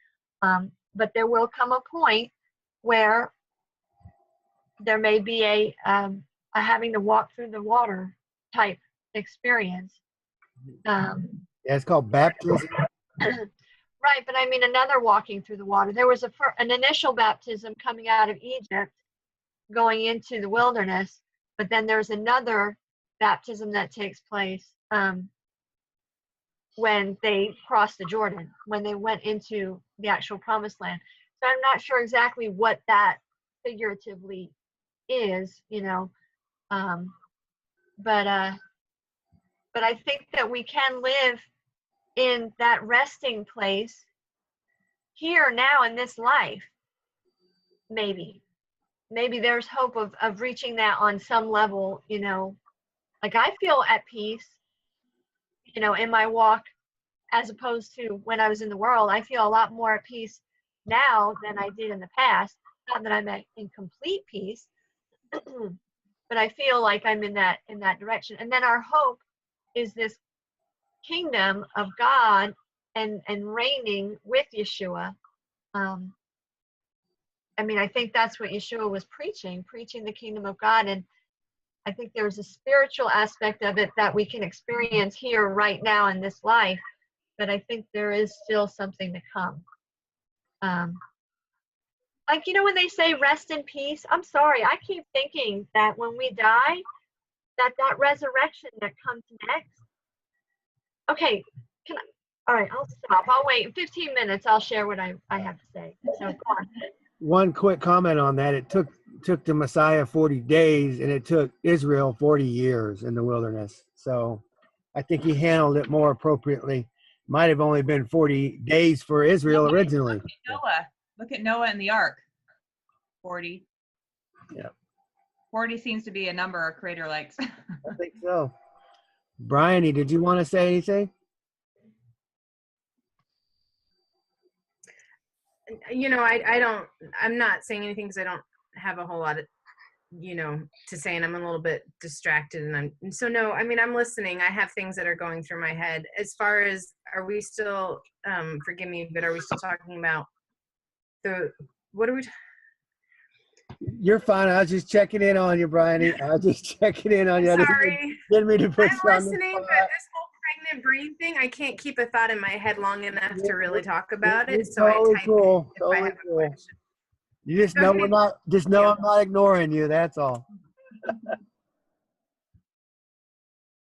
But there will come a point where there may be a having to walk through the water type experience. Yeah, it's called baptism. Right, but I mean another walking through the water. There was an initial baptism coming out of Egypt, going into the wilderness, but then there's another baptism that takes place when they crossed the Jordan, when they went into the actual promised land. So I'm not sure exactly what that figuratively is, you know, but I think that we can live in that resting place here now in this life. Maybe there's hope of reaching that on some level, you know. Like I feel at peace, you know, in my walk, as opposed to when I was in the world. I feel a lot more at peace now than I did in the past. Not that I'm in complete peace, but I feel like I'm in that direction. And then our hope is this kingdom of God and reigning with Yeshua. I mean, I think that's what Yeshua was preaching the kingdom of God. And I think there's a spiritual aspect of it that we can experience here right now in this life. But I think there is still something to come. Like, you know, when they say rest in peace, I'm sorry, I keep thinking that when we die, that resurrection that comes next. Okay, all right, I'll stop. I'll wait 15 minutes. I'll share what I have to say. So go on. One quick comment on that. It took the Messiah 40 days and it took Israel 40 years in the wilderness. So I think he handled it more appropriately. Might have only been 40 days for Israel originally. Look at Noah and the ark. 40. Yeah. 40 seems to be a number our creator likes. I think so. Bryony, did you want to say anything? You know, I'm not saying anything because I don't have a whole lot of, you know, to say, and I'm a little bit distracted, and so no, I mean, I'm listening. I have things that are going through my head. As far as, are we still, forgive me, but are we still talking about what are we? You're fine. I was just checking in on you, Bryony. I was just checking in on you. Sorry. Didn't mean to put I'm you on the listening, spot. but this whole pregnant brain thing, I can't keep a thought in my head long enough to really talk about it. It's So totally I type cool. if I Totally have a cool. question. You just know Okay. I'm not ignoring you. That's all.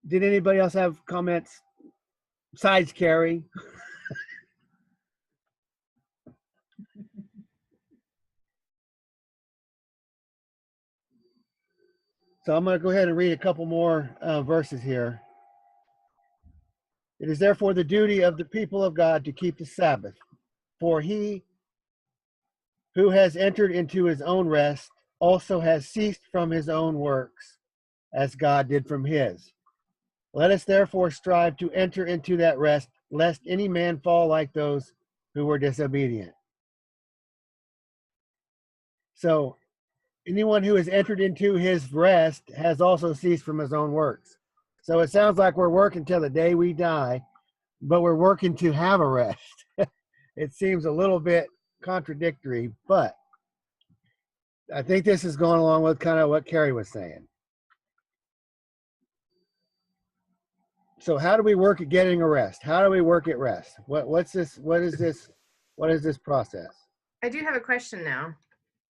Did anybody else have comments besides Carrie? So I'm going to go ahead and read a couple more verses here. It is therefore the duty of the people of God to keep the Sabbath, for he who has entered into his own rest also has ceased from his own works, as God did from his. Let us therefore strive to enter into that rest, lest any man fall like those who were disobedient. So anyone who has entered into his rest has also ceased from his own works. So it sounds like we're working till the day we die, but we're working to have a rest. It seems a little bit contradictory, but I think this is going along with kind of what Carrie was saying. So how do we work at getting a rest? How do we work at rest? What's this? What is this process? I do have a question now.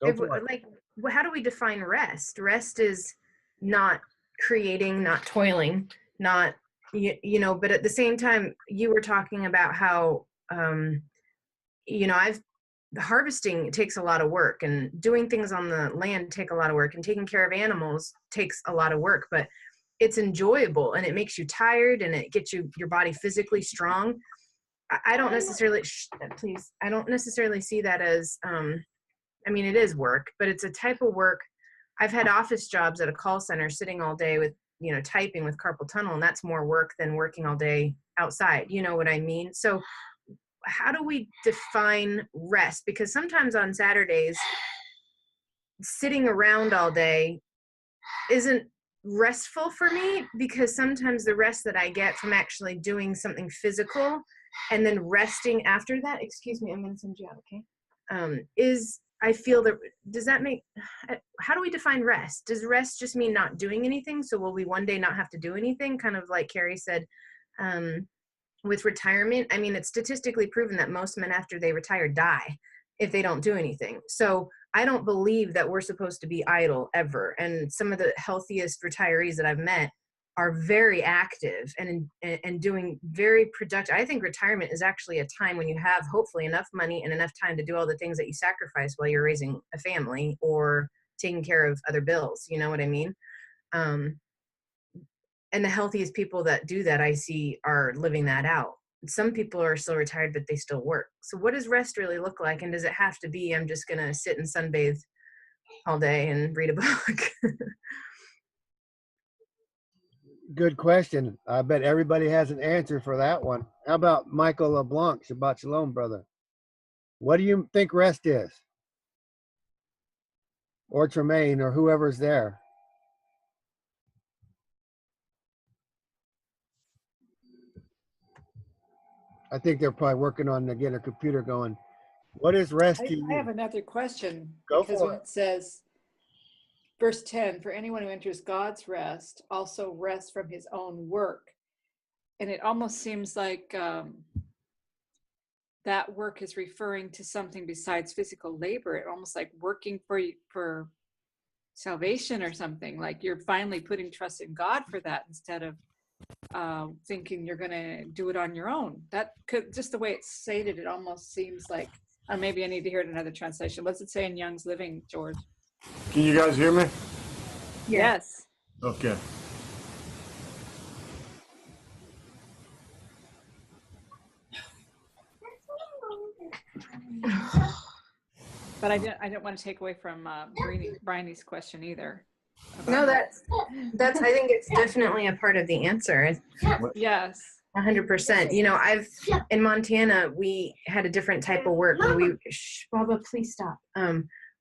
Go for it. Like, how do we define rest? Rest is not creating, not toiling, not, you know, but at the same time, you were talking about how, you know, harvesting takes a lot of work, and doing things on the land take a lot of work, and taking care of animals takes a lot of work, but it's enjoyable and it makes you tired and it gets your body physically strong. I don't necessarily, I don't necessarily see that as, I mean, it is work, but it's a type of work. I've had office jobs at a call center sitting all day with, you know, typing with carpal tunnel, and that's more work than working all day outside. You know what I mean? So how do we define rest? Because sometimes on Saturdays, sitting around all day isn't restful for me, because sometimes the rest that I get from actually doing something physical and then resting after that, excuse me, I'm going to send you out, okay? Is I feel that, does that make, how do we define rest? Does rest just mean not doing anything? So will we one day not have to do anything? Kind of like Carrie said, with retirement. I mean, it's statistically proven that most men after they retire die if they don't do anything. So I don't believe that we're supposed to be idle ever. And some of the healthiest retirees that I've met are very active and doing very productive. I think retirement is actually a time when you have hopefully enough money and enough time to do all the things that you sacrifice while you're raising a family or taking care of other bills. You know what I mean? And the healthiest people that do that I see are living that out. Some people are still retired, but they still work. So what does rest really look like? And does it have to be, I'm just going to sit and sunbathe all day and read a book? Good question. I bet everybody has an answer for that one. How about Michael LeBlanc, Shabbat Shalom, brother? What do you think rest is? Or Tremaine, or whoever's there. I think they're probably working on to get a computer going. What is rest to I have you? another question. Go Because for when it. it says, verse 10, for anyone who enters God's rest also rests from his own work. And it almost seems like that work is referring to something besides physical labor. It almost like working for salvation or something. Like you're finally putting trust in God for that instead of thinking you're going to do it on your own. That could, just the way it's stated, it almost seems like, or maybe I need to hear it in another translation. What's it say in Young's Living, George? Can you guys hear me? Yes. Okay. But I don't want to take away from Bryony's question either. No, that's, I think it's definitely a part of the answer. Yes. 100%. You know, in Montana, we had a different type of work where Baba, please stop.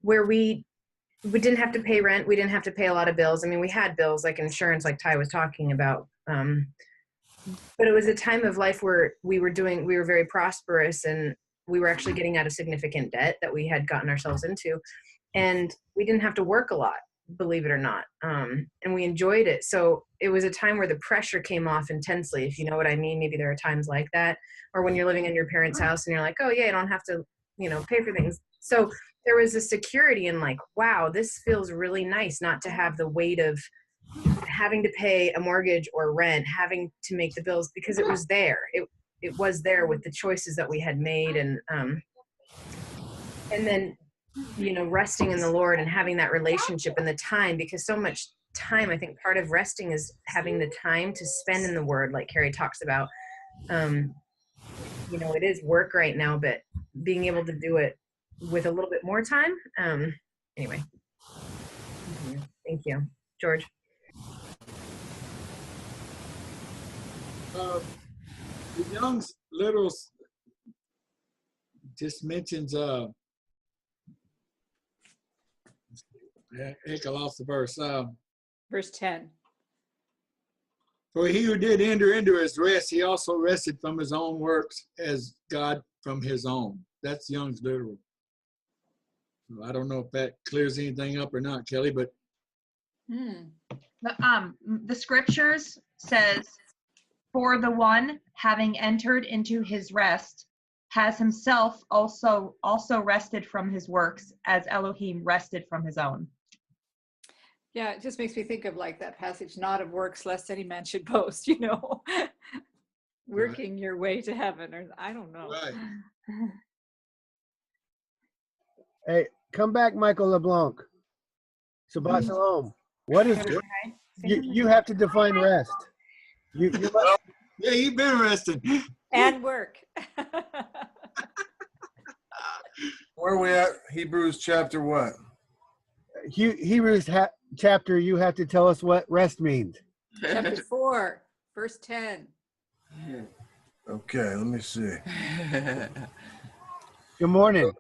Where we didn't have to pay rent. We didn't have to pay a lot of bills. I mean, we had bills like insurance, like Ty was talking about. But it was a time of life where we were very prosperous, and we were actually getting out of significant debt that we had gotten ourselves into. And we didn't have to work a lot, believe it or not. And we enjoyed it. So it was a time where the pressure came off intensely, if you know what I mean. Maybe there are times like that, or when you're living in your parents' house and you're like, oh yeah, I don't have to, pay for things. So there was a security in like, wow, this feels really nice not to have the weight of having to pay a mortgage or rent, having to make the bills, because it was there. It was there with the choices that we had made. And then, resting in the Lord and having that relationship and the time, because so much time, I think part of resting is having the time to spend in the Word, like Carrie talks about. It is work right now, but being able to do it with a little bit more time. Anyway, thank you, George. The Young's literal just mentions heck, I lost the verse. Verse 10. For he who did enter into his rest, he also rested from his own works as God from his own. That's Young's literal. I don't know if that clears anything up or not, Kelly, but The scriptures says, for the one having entered into his rest has himself also rested from his works as Elohim rested from his own. Yeah, it just makes me think of like that passage, not of works lest any man should boast, working your way to heaven, or I don't know. right. Hey, come back, Michael LeBlanc. Shabbat Shalom. What is you have to define rest. You Yeah, you've been resting. And work. Where are we at? Hebrews chapter what? Hebrews chapter, you have to tell us what rest means. Chapter 4, verse 10. Okay, let me see. Good morning.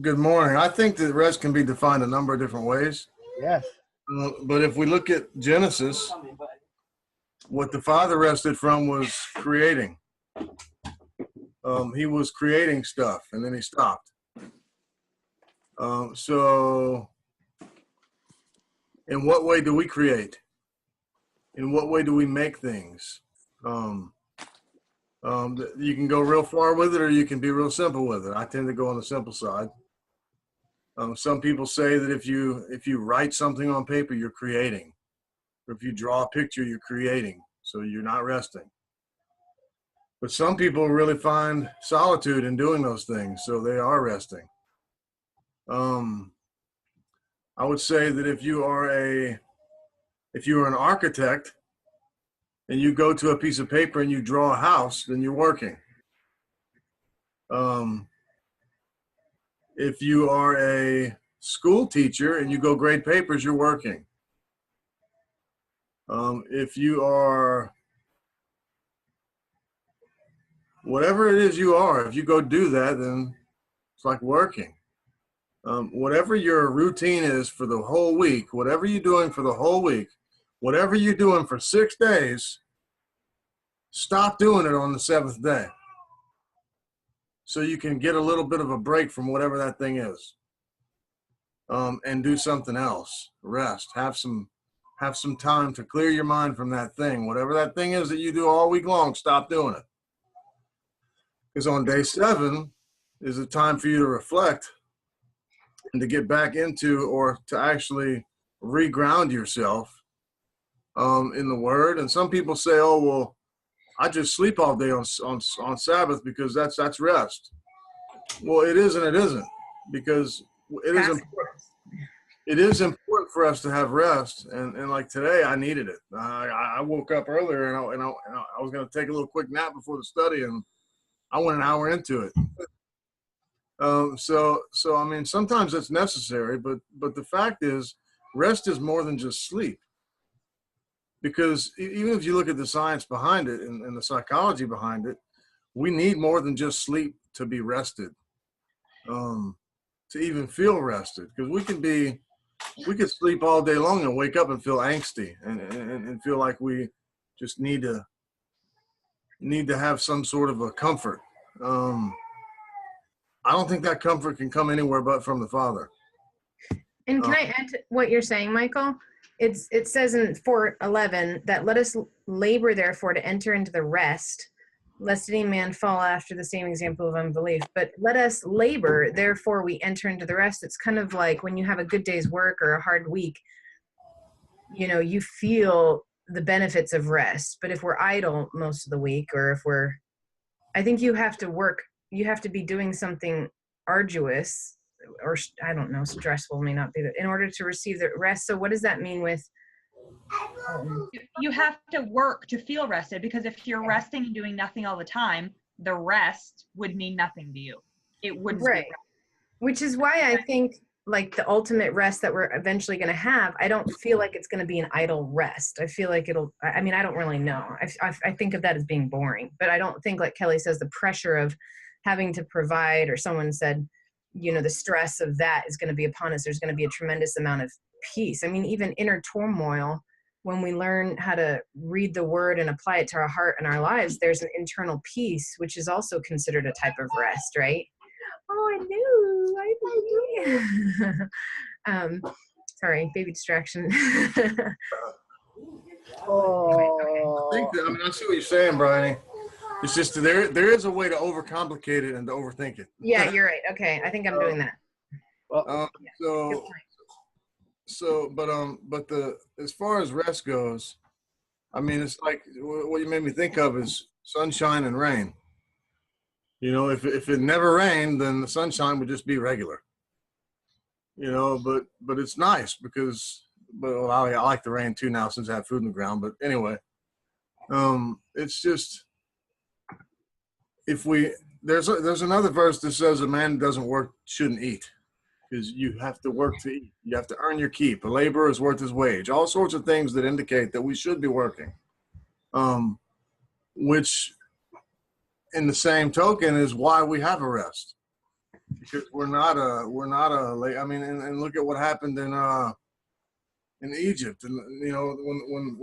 Good morning. I think that rest can be defined a number of different ways. Yes. But if we look at Genesis, what the Father rested from was creating. He was creating stuff, and then he stopped. So, in what way do we create? In what way do we make things? You can go real far with it, or you can be real simple with it. I tend to go on the simple side. Some people say that if you write something on paper, you're creating. Or if you draw a picture, you're creating. So you're not resting. But some people really find solitude in doing those things, so they are resting. I would say that if you are an architect and you go to a piece of paper and you draw a house, then you're working. If you are a school teacher and you go grade papers, you're working. If you are whatever it is you are, if you go do that, then it's like working. Whatever your routine is for the whole week, whatever you're doing for the whole week, whatever you're doing for 6 days, stop doing it on the 7th day. So you can get a little bit of a break from whatever that thing is. And do something else. Rest. Have some time to clear your mind from that thing. Whatever that thing is that you do all week long, stop doing it. Because on day 7 is a time for you to reflect and to get back into, or to actually reground yourself in the Word. And some people say, "Oh, well, I just sleep all day on Sabbath because that's rest." Well, it is and it isn't, because it is important. It is important for us to have rest, and like today, I needed it. I woke up earlier and I was going to take a little quick nap before the study, and I went an hour into it. So I mean, sometimes it's necessary, but the fact is, rest is more than just sleep. Because even if you look at the science behind it and the psychology behind it, we need more than just sleep to be rested, to even feel rested. Because we could sleep all day long and wake up and feel angsty and feel like we just need to have some sort of a comfort. I don't think that comfort can come anywhere but from the Father. And can I add to what you're saying, Michael? It says in 4:11 that let us labor therefore to enter into the rest, lest any man fall after the same example of unbelief. But let us labor, therefore we enter into the rest. It's kind of like when you have a good day's work or a hard week, you feel the benefits of rest. But if we're idle most of the week, or I think you have to work, you have to be doing something arduous, or I don't know, stressful may not be, in order to receive the rest. So what does that mean with? You have to work to feel rested, because if you're resting and doing nothing all the time, the rest would mean nothing to you. It wouldn't. Right. Which is why I think like the ultimate rest that we're eventually going to have, I don't feel like it's going to be an idle rest. I feel like I mean, I don't really know. I think of that as being boring, but I don't think, like Kelly says, the pressure of having to provide, or someone said, the stress of that is going to be upon us. There's going to be a tremendous amount of peace. I mean, even inner turmoil, when we learn how to read the Word and apply it to our heart and our lives, there's an internal peace, which is also considered a type of rest, right? Oh, I knew. Sorry, baby distraction. I see what you're saying, Brian. It's just there is a way to overcomplicate it and to overthink it. Yeah, you're right. Okay, I think I'm doing that. But as far as rest goes, I mean, it's like what you made me think of is sunshine and rain. If it never rained, then the sunshine would just be regular. But it's nice because, I like the rain too now since I have food in the ground. But anyway, it's just, there's another verse that says a man who doesn't work shouldn't eat, because you have to work to eat. You have to earn your keep. A laborer is worth his wage. All sorts of things that indicate that we should be working, which in the same token is why we have a rest. because we're not I mean, and look at what happened in Egypt, and you know, when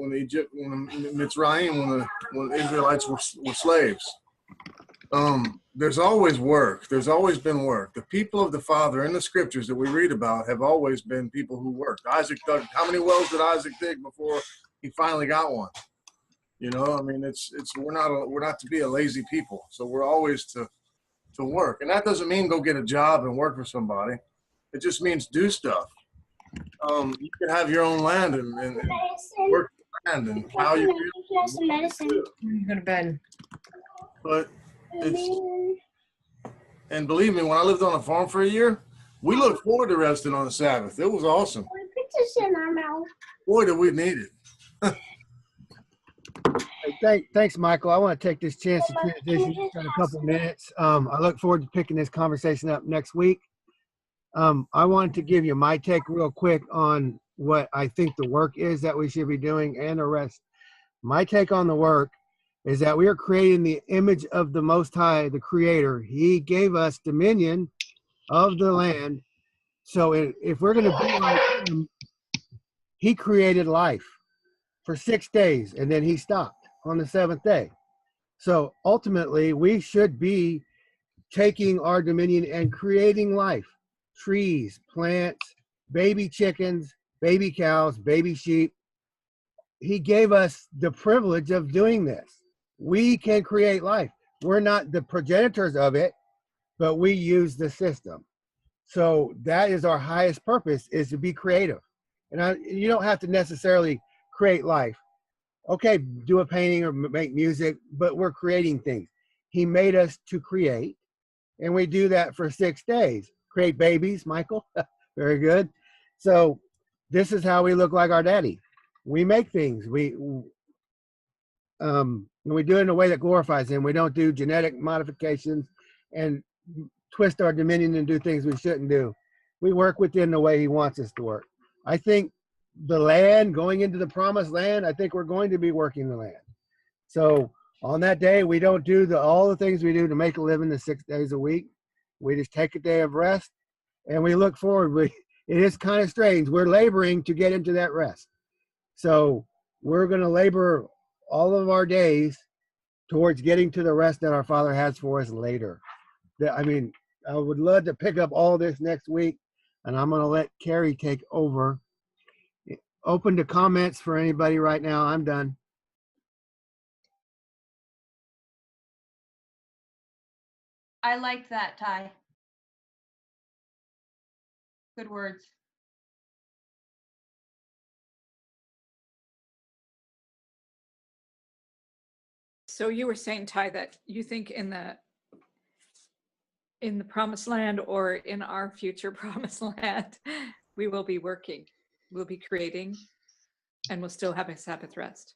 Mitzrayim, when the Israelites were slaves. There's always work. There's always been work. The people of the Father in the scriptures that we read about have always been people who worked. Isaac dug. How many wells did Isaac dig before he finally got one? You know, I mean, we're not to be a lazy people. So we're always to work, and that doesn't mean go get a job and work for somebody. It just means do stuff. You can have your own land and work the land and how you do. Medicine. Go to bed. But and believe me, when I lived on a farm for a year, we looked forward to resting on the Sabbath. It was awesome. Put this in our mouth. Boy, did we need it. Hey, thanks, Michael. I want to take this chance to transition just in a couple of minutes. I look forward to picking this conversation up next week. I wanted to give you my take real quick on what I think the work is that we should be doing and the rest. My take on the work is that we are creating the image of the Most High, the Creator. He gave us dominion of the land. So if we're going to be like Him, He created life for 6 days, and then He stopped on the seventh day. So ultimately, we should be taking our dominion and creating life. Trees, plants, baby chickens, baby cows, baby sheep. He gave us the privilege of doing this. We can create life. We're not the progenitors of it, but we use the system. So that is our highest purpose, is to be creative. And you don't have to necessarily create life. Okay, do a painting or make music, but we're creating things. He made us to create, and we do that for 6 days. Create babies, Michael. Very good. So this is how we look like our daddy. We make things. We do it in a way that glorifies Him. We don't do genetic modifications and twist our dominion and do things we shouldn't do. We work within the way He wants us to work. I think the land, going into the promised land, I think we're going to be working the land. So on that day, we don't do all the things we do to make a living the 6 days a week. We just take a day of rest, and we look forward. It is kind of strange. We're laboring to get into that rest. So we're going to labor all of our days towards getting to the rest that our Father has for us later. I mean, I would love to pick up all this next week, and I'm going to let Carrie take over. Open to comments for anybody right now. I'm done. I liked that, Ty. Good words. So you were saying, Ty, that you think in the promised land, or in our future promised land, we will be working, we'll be creating, and we'll still have a Sabbath rest.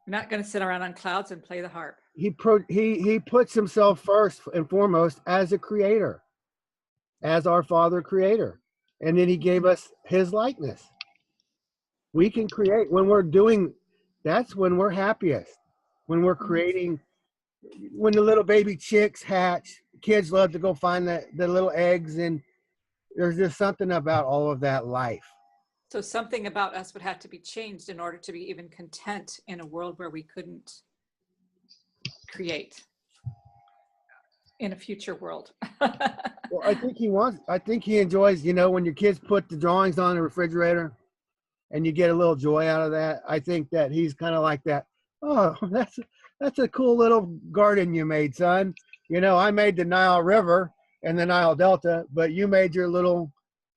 We're not going to sit around on clouds and play the harp. He puts Himself first and foremost as a creator, as our Father creator. And then He gave us His likeness. We can create when we're doing, that's when we're happiest. When we're creating, when the little baby chicks hatch, kids love to go find the little eggs, and there's just something about all of that life. So something about us would have to be changed in order to be even content in a world where we couldn't create in a future world. Well, I think He enjoys, when your kids put the drawings on the refrigerator and you get a little joy out of that. I think that He's kind of like that. Oh, that's a cool little garden you made, son. I made the Nile River and the Nile Delta, but you made your little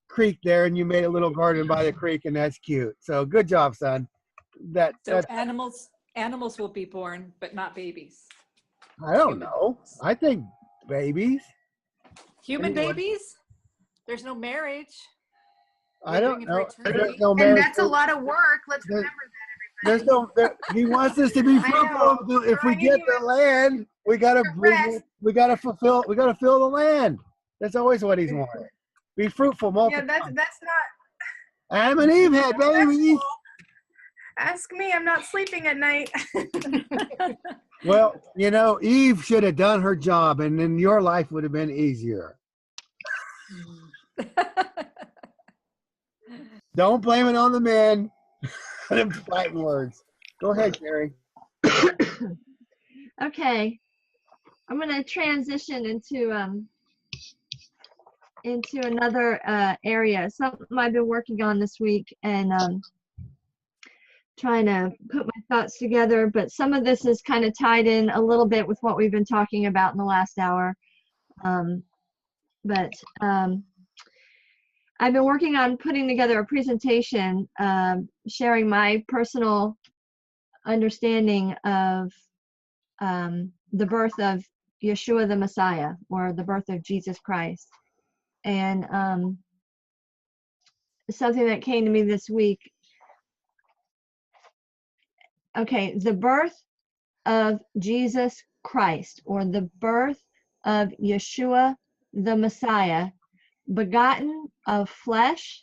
creek there, and you made a little garden by the creek, and that's cute. So good job, son. So animals will be born, but not babies. I don't know. I think babies. Human babies? There's no marriage. I don't know. There's no And marriage. that's a lot of work. Let's remember There's no. He wants us to be fruitful. If we get the land, we gotta fulfill. We gotta fill the land. That's always what He's wanted. Be fruitful, multiply. that. Yeah, that's not. Adam and Eve had babies. Ask me. I'm not sleeping at night. Well, Eve should have done her job, and then your life would have been easier. Don't blame it on the men. Them fighting words. Go ahead, Sherry. Okay, I'm going to transition into another area, something I've been working on this week, and trying to put my thoughts together, but some of this is kind of tied in a little bit with what we've been talking about in the last hour. But I've been working on putting together a presentation, sharing my personal understanding of the birth of Yeshua the Messiah, or the birth of Jesus Christ. And something that came to me this week. Okay, the birth of Jesus Christ, or the birth of Yeshua the Messiah, begotten of flesh,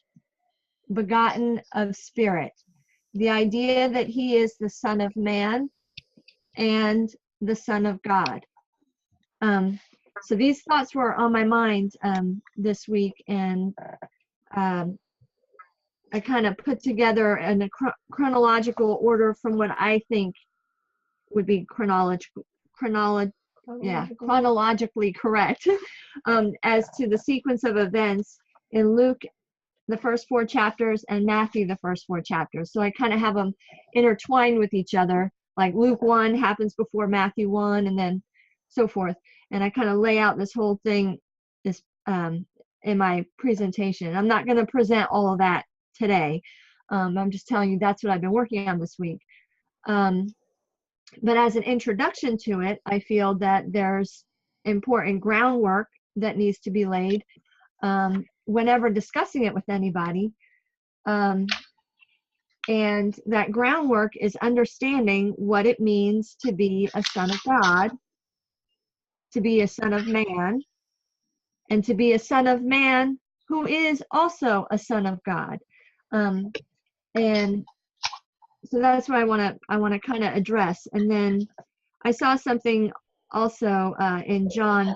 begotten of spirit. The idea that he is the Son of Man and the Son of God. So these thoughts were on my mind this week, and I kind of put together in a chronological order from what I think would be chronologically correct as to the sequence of events in Luke, the first 4 chapters, and Matthew, the first 4 chapters. So I kind of have them intertwined with each other, like Luke 1 happens before Matthew 1, and then so forth. And I kind of lay out this whole thing in my presentation. I'm not going to present all of that today. I'm just telling you that's what I've been working on this week. But as an introduction to it, I feel that there's important groundwork that needs to be laid whenever discussing it with anybody. And that groundwork is understanding what it means to be a son of God, to be a son of man, and to be a son of man who is also a son of God. And so that's what I want to kind of address. And then I saw something also in John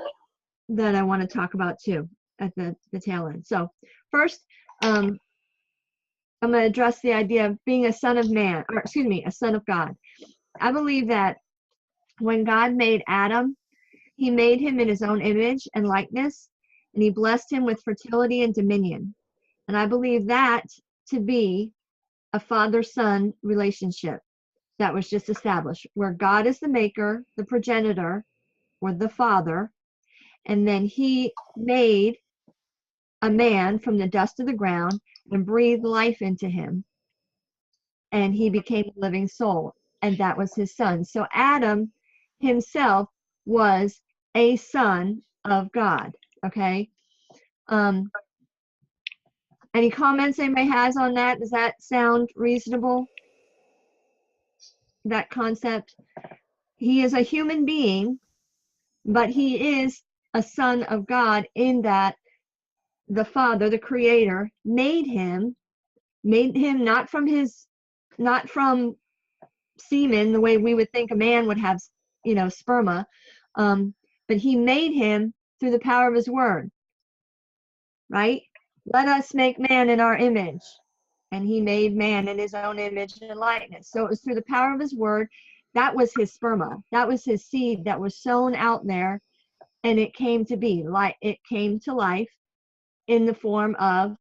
that I want to talk about too at the tail end. So first, I'm going to address the idea of being a son of man, or excuse me, a son of God. I believe that when God made Adam, he made him in his own image and likeness, and he blessed him with fertility and dominion. And I believe that to be a father-son relationship that was just established, where God is the maker, the progenitor, or the father, and then he made a man from the dust of the ground and breathed life into him, and he became a living soul, and that was his son. So Adam himself was a son of God. Okay. Any comments anybody has on that? Does that sound reasonable? That concept? He is a human being, but he is a son of God in that the Father, the Creator, made him not from semen, the way we would think a man would have, sperma, but he made him through the power of his word, right? Let us make man in our image. And he made man in his own image and likeness. So it was through the power of his word. That was his sperma. That was his seed that was sown out there. And it came to be. It came to life in the form of,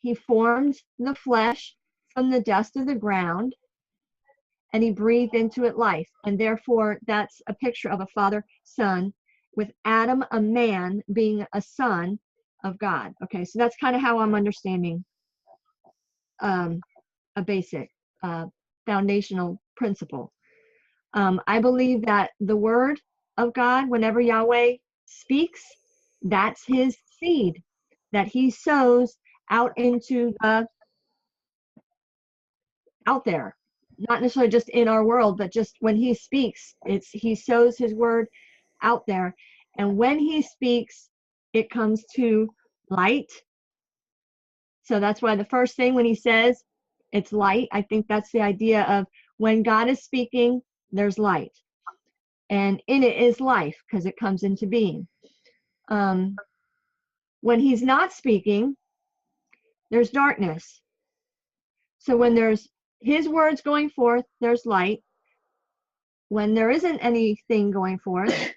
he formed the flesh from the dust of the ground, and he breathed into it life. And therefore, that's a picture of a father-son, with Adam, a man, being a son of God. Okay, so that's kind of how I'm understanding a basic foundational principle. I believe that the word of God, whenever Yahweh speaks, that's his seed that he sows out into out there, not necessarily just in our world, but just when he speaks, he sows his word out there. And when he speaks, it comes to light. So that's why the first thing when he says, It's light. I think that's the idea of when God is speaking, there's light. And in it is life because it comes into being. When he's not speaking, there's darkness. So when there's his words going forth, there's light. When there isn't anything going forth,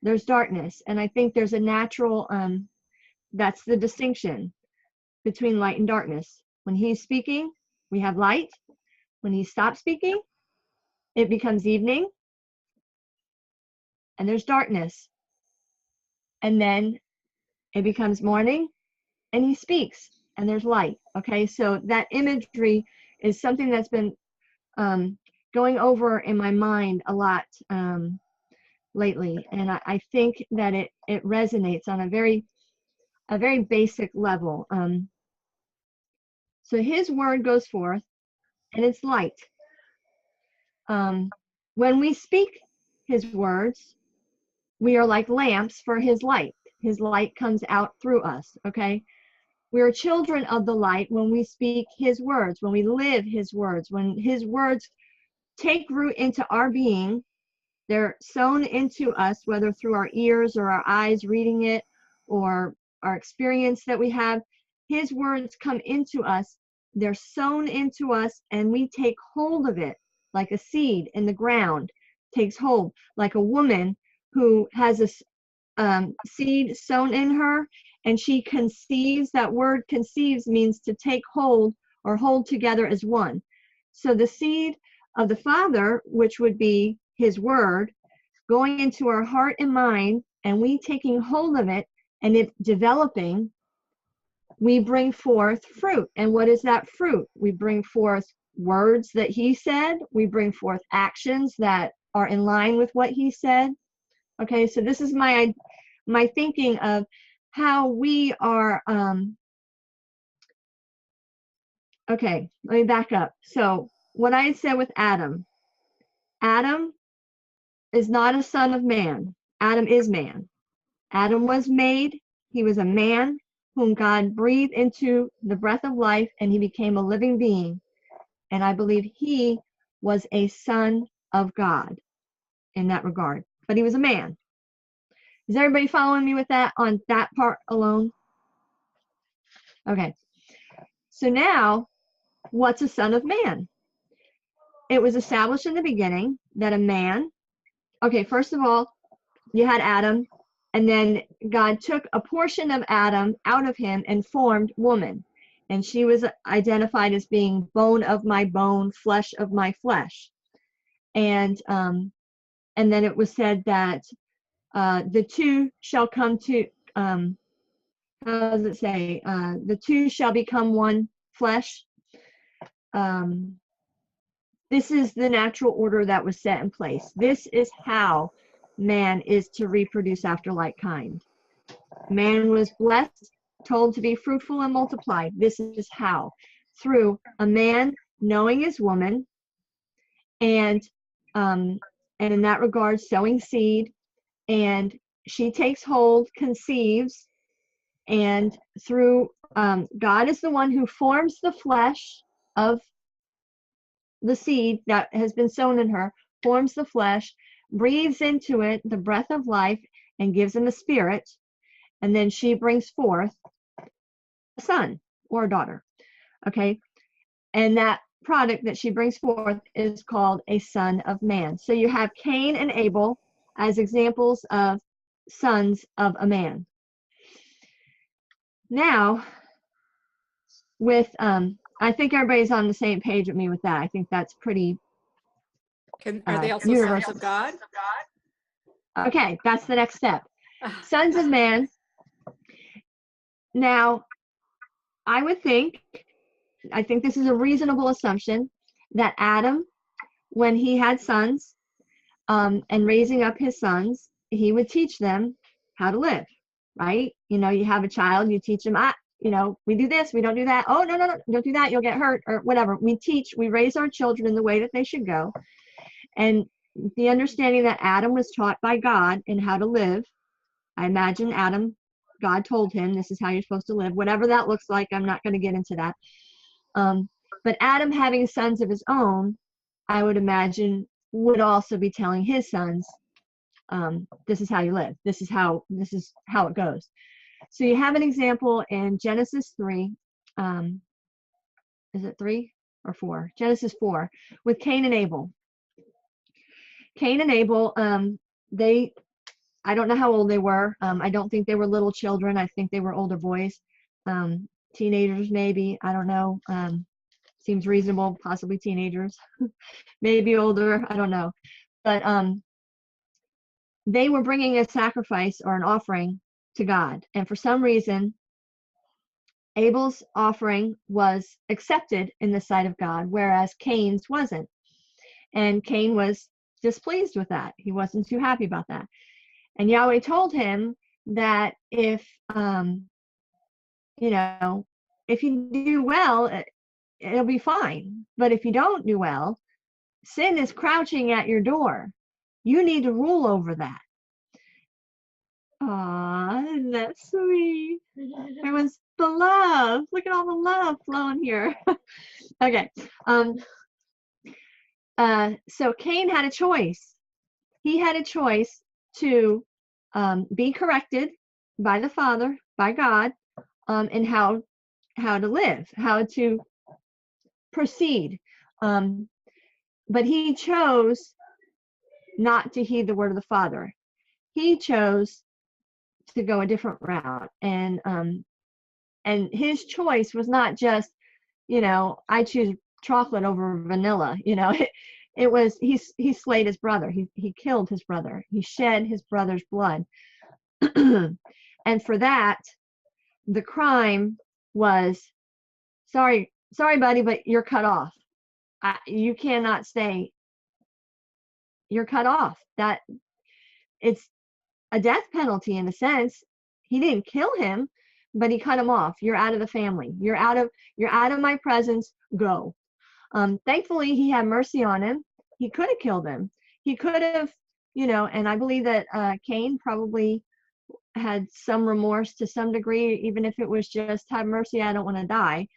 there's darkness. And I think there's a natural, that's the distinction between light and darkness. When he's speaking, we have light. When he stops speaking, it becomes evening and there's darkness. And then it becomes morning and he speaks and there's light. Okay, so that imagery is something that's been going over in my mind a lot lately, and I think that it resonates on a very basic level. So his word goes forth and it's light. When we speak his words, we are like lamps for his light. His light comes out through us. Okay, we are children of the light when we speak his words, when we live his words, when his words take root into our being. They're sown into us, whether through our ears or our eyes reading it or our experience that we have. His words come into us, they're sown into us, and we take hold of it like a seed in the ground takes hold, like a woman who has a seed sown in her and she conceives. That word conceives means to take hold or hold together as one. So the seed of the Father, which would be his word, going into our heart and mind, and we taking hold of it and it developing, we bring forth fruit. And what is that fruit? We bring forth words that he said. We bring forth actions that are in line with what he said. Okay, so this is my thinking of how we are. Okay, let me back up. So what I said with Adam is not a son of man. Adam is man. Adam was made. He was a man whom God breathed into the breath of life, and he became a living being. And I believe he was a son of God in that regard. But he was a man. Is everybody following me with that on that part alone? Okay. So now, what's a son of man? It was established in the beginning that a man, okay, first of all, you had Adam, and then God took a portion of Adam out of him and formed woman. And she was identified as being bone of my bone, flesh of my flesh. And then it was said that the two shall come to, how does it say? The two shall become one flesh. This is the natural order that was set in place. This is how man is to reproduce after like kind. Man was blessed, told to be fruitful and multiply. This is how. Through a man knowing his woman, and in that regard, sowing seed, and she takes hold, conceives, and through God is the one who forms the flesh of the seed that has been sown in her, forms the flesh, breathes into it the breath of life, and gives him a spirit. And then she brings forth a son or a daughter. Okay. And that product that she brings forth is called a son of man. So you have Cain and Abel as examples of sons of a man. Now, with, I think everybody's on the same page with me with that. I think that's pretty Are they also universal. sons of God? Okay, that's the next step. Sons of man. Now, I think this is a reasonable assumption, that Adam, when he had sons, and raising up his sons, he would teach them how to live, right? You know, you have a child, you teach them, we do this, we don't do that. Oh, no, don't do that, you'll get hurt, or whatever. We raise our children in the way that they should go. And the understanding that Adam was taught by God in how to live. I imagine God told him, this is how you're supposed to live, whatever that looks like. I'm not going to get into that. But Adam, having sons of his own, I would imagine, would also be telling his sons, this is how you live. This is how it goes. So you have an example in Genesis 3. Is it 3 or 4? Genesis 4 with Cain and Abel. Cain and Abel, I don't know how old they were. I don't think they were little children. I think they were older boys, teenagers maybe. I don't know. Seems reasonable, possibly teenagers, maybe older. I don't know. But they were bringing a sacrifice or an offering to God. And for some reason, Abel's offering was accepted in the sight of God, whereas Cain's wasn't. And Cain was displeased with that. He wasn't too happy about that. And Yahweh told him that if you do well, it'll be fine. But if you don't do well, sin is crouching at your door. You need to rule over that. Aw, isn't that sweet? Everyone's the love. Look at all the love flowing here. Okay. So Cain had a choice. He had a choice to be corrected by the Father, by God, and how to live, how to proceed. But he chose not to heed the word of the Father. He chose to go a different route, and his choice was not just, I choose chocolate over vanilla. It was he slayed his brother. He killed his brother. He shed his brother's blood, and for that, the crime was, sorry, buddy, but you're cut off. You cannot stay. You're cut off. That it's a death penalty in a sense. He didn't kill him, but he cut him off. You're out of the family. You're out of my presence. Go. Thankfully, he had mercy on him. He could have killed him. He could have, and I believe that Cain probably had some remorse to some degree, even if it was just, have mercy, I don't want to die.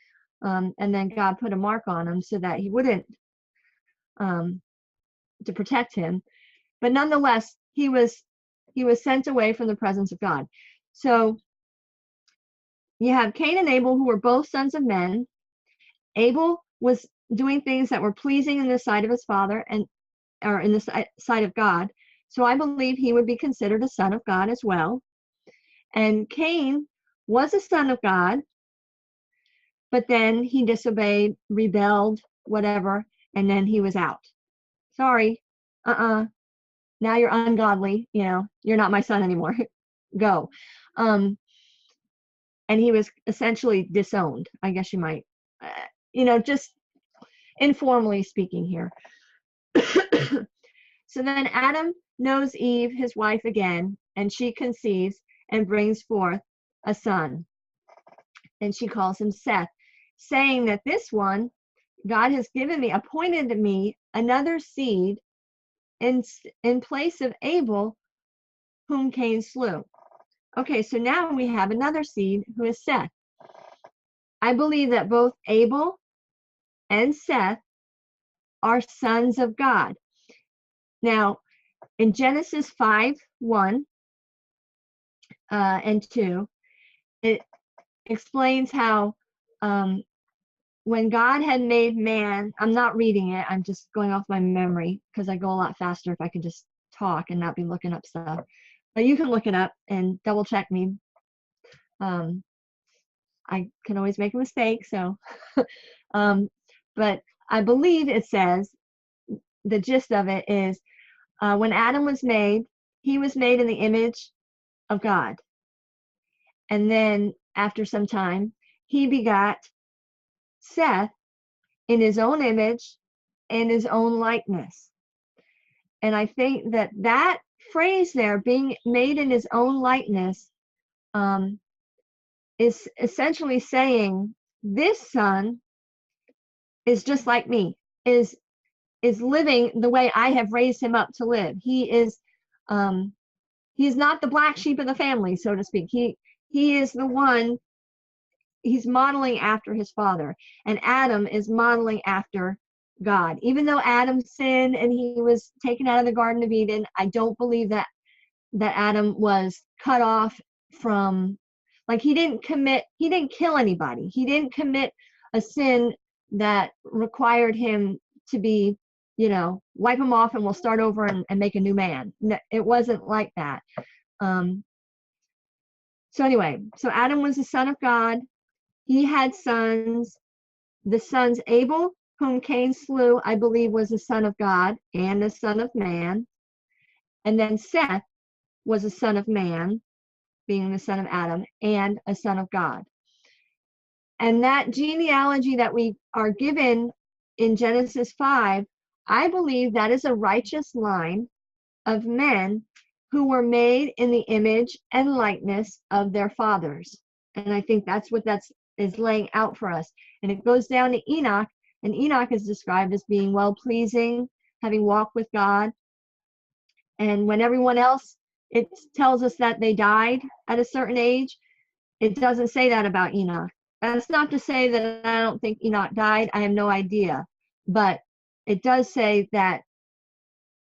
And then God put a mark on him so that he wouldn't, to protect him. But nonetheless, he was sent away from the presence of God. So you have Cain and Abel, who were both sons of men. Abel was doing things that were pleasing in the sight of his father, or in the sight of God. So I believe he would be considered a son of God as well. And Cain was a son of God, but then he disobeyed, rebelled, whatever, and then he was out. Sorry, now you're ungodly, you're not my son anymore. Go. And he was essentially disowned, I guess you might, just informally speaking here. So then Adam knows Eve, his wife, again, and she conceives and brings forth a son. And she calls him Seth, saying that this one, God has given me, appointed to me another seed in place of Abel, whom Cain slew. Okay, so now we have another seed who is Seth. I believe that both Abel and Seth are sons of God. Now, in Genesis 5:1 and 2, it explains how when God had made man, I'm not reading it, I'm just going off my memory because I go a lot faster if I can just talk and not be looking up stuff. But you can look it up and double check me. I can always make a mistake, so. But I believe it says, the gist of it is, when Adam was made, he was made in the image of God. And then after some time, he begot Seth in his own image and his own likeness. And I think that phrase there, being made in his own likeness, is essentially saying this son is just like me, is living the way I have raised him up to live. He is he's not the black sheep of the family, so to speak. He is the one he's modeling after his father, and Adam is modeling after God. Even though Adam sinned and he was taken out of the Garden of Eden, I don't believe that Adam was cut off from, like, he didn't kill anybody. He didn't commit a sin that required him to be, wipe him off and we'll start over and make a new man. No, it wasn't like that. So anyway, so Adam was the son of God. He had sons. The sons Abel, whom Cain slew, I believe was a son of God and a son of man. And then Seth was a son of man, being the son of Adam, and a son of God. And that genealogy that we are given in Genesis 5, I believe that is a righteous line of men who were made in the image and likeness of their fathers. And I think that's what is laying out for us. And it goes down to Enoch, and Enoch is described as being well-pleasing, having walked with God. And when everyone else, it tells us that they died at a certain age, it doesn't say that about Enoch. That's not to say that I don't think Enoch died. I have no idea. But it does say that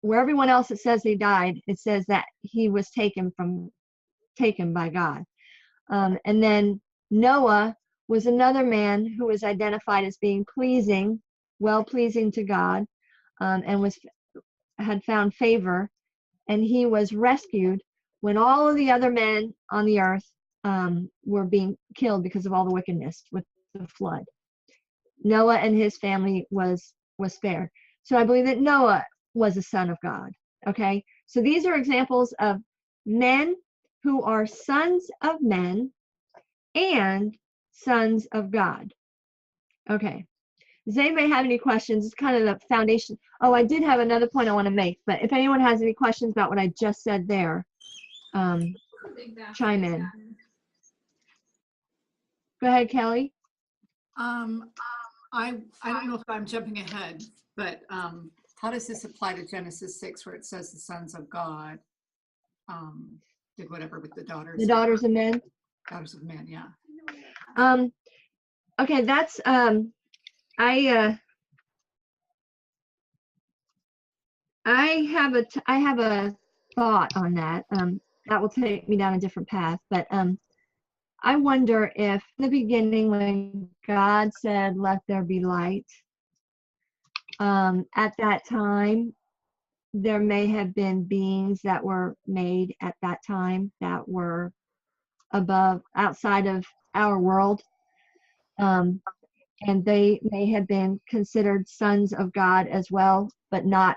where everyone else it says they died, it says that he was taken by God. And then Noah was another man who was identified as being well-pleasing to God, and had found favor, and he was rescued when all of the other men on the earth were being killed because of all the wickedness with the flood. Noah and his family was spared. So I believe that Noah was a son of God. Okay, so these are examples of men who are sons of men and sons of God. Okay, does anybody have any questions? It's kind of the foundation. Oh, I did have another point I want to make, but if anyone has any questions about what I just said there, chime in. Go ahead, Kelly. I don't know if I'm jumping ahead, but how does this apply to Genesis 6 where it says the sons of God did whatever with the daughters? The daughters of men. Daughters of men, yeah. Okay, that's I have a thought on that. That will take me down a different path, but I wonder if in the beginning when God said, "Let there be light," at that time there may have been beings that were made at that time that were outside of our world, and they may have been considered sons of God as well, but not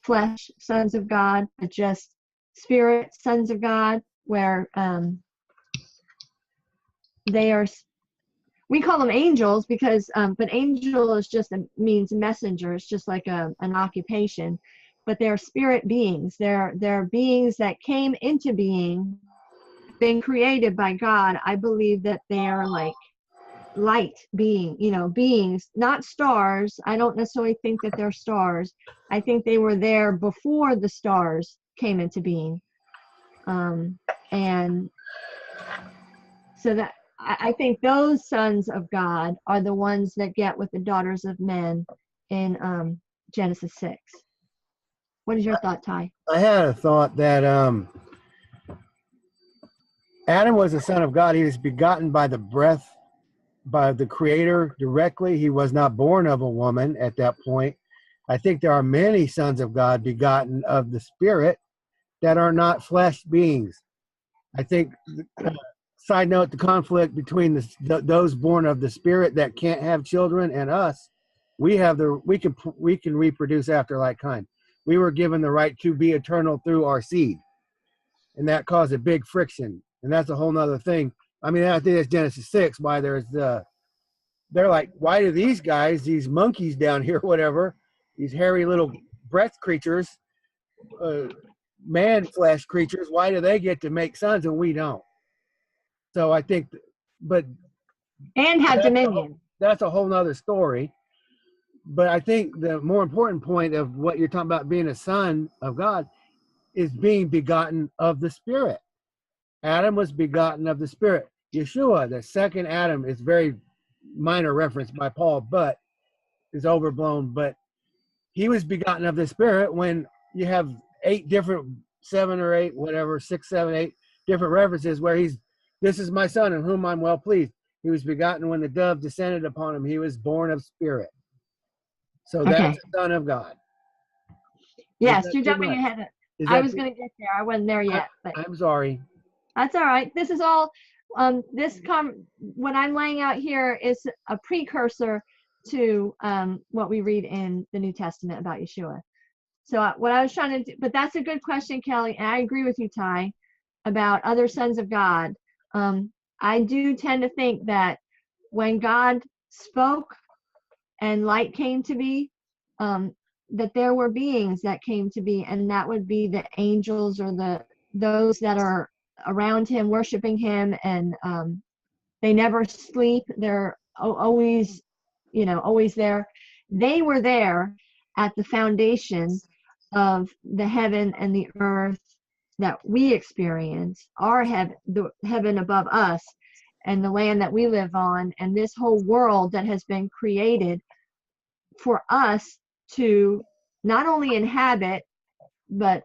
flesh sons of God, but just spirit sons of God, where they are, we call them angels because, but angel is just means messenger. It's just like an occupation, but they're spirit beings. They're beings that came into being, been created by God. I believe that they are like light beings, not stars. I don't necessarily think that they're stars. I think they were there before the stars came into being. And so that I think those sons of God are the ones that get with the daughters of men in Genesis 6. What is your thought, Ty? I had a thought that Adam was the son of God. He was begotten by the breath, by the Creator directly. He was not born of a woman at that point. I think there are many sons of God begotten of the Spirit that are not flesh beings. I think, side note, the conflict between those born of the Spirit that can't have children and us, we can reproduce after like kind. We were given the right to be eternal through our seed, and that caused a big friction. And that's a whole nother thing. I mean, I think it's Genesis 6 why there's they're like, why do these guys, these monkeys down here, whatever, these hairy little breath creatures, man flesh creatures, why do they get to make sons and we don't? So I think, and have dominion. That's a whole nother story. But I think the more important point of what you're talking about being a son of God is being begotten of the Spirit. Adam was begotten of the Spirit. Yeshua, the second Adam, is very minor reference by Paul, but is overblown. But he was begotten of the Spirit. When you have 8 different, 7 or 8, whatever, 6, 7, 8 different references where this is my son in whom I'm well pleased. He was begotten when the dove descended upon him. He was born of spirit. So that's Okay. the Son of God. Yes, that you're too jumping much? ahead. Is I that was too- going to get there. I wasn't there yet, but I'm sorry. that's all right. This is all, what I'm laying out here is a precursor to what we read in the New Testament about Yeshua. So what I was trying to do, but that's a good question, Kelly, and I agree with you, Ty, about other sons of God. I do tend to think that when God spoke and light came to be, that there were beings that came to be, and that would be the angels or those that are around him, worshiping him, and they never sleep. They're always, always there. They were there at the foundation of the heaven and the earth that we experience, our heaven, the heaven above us, and the land that we live on, and this whole world that has been created for us to not only inhabit, but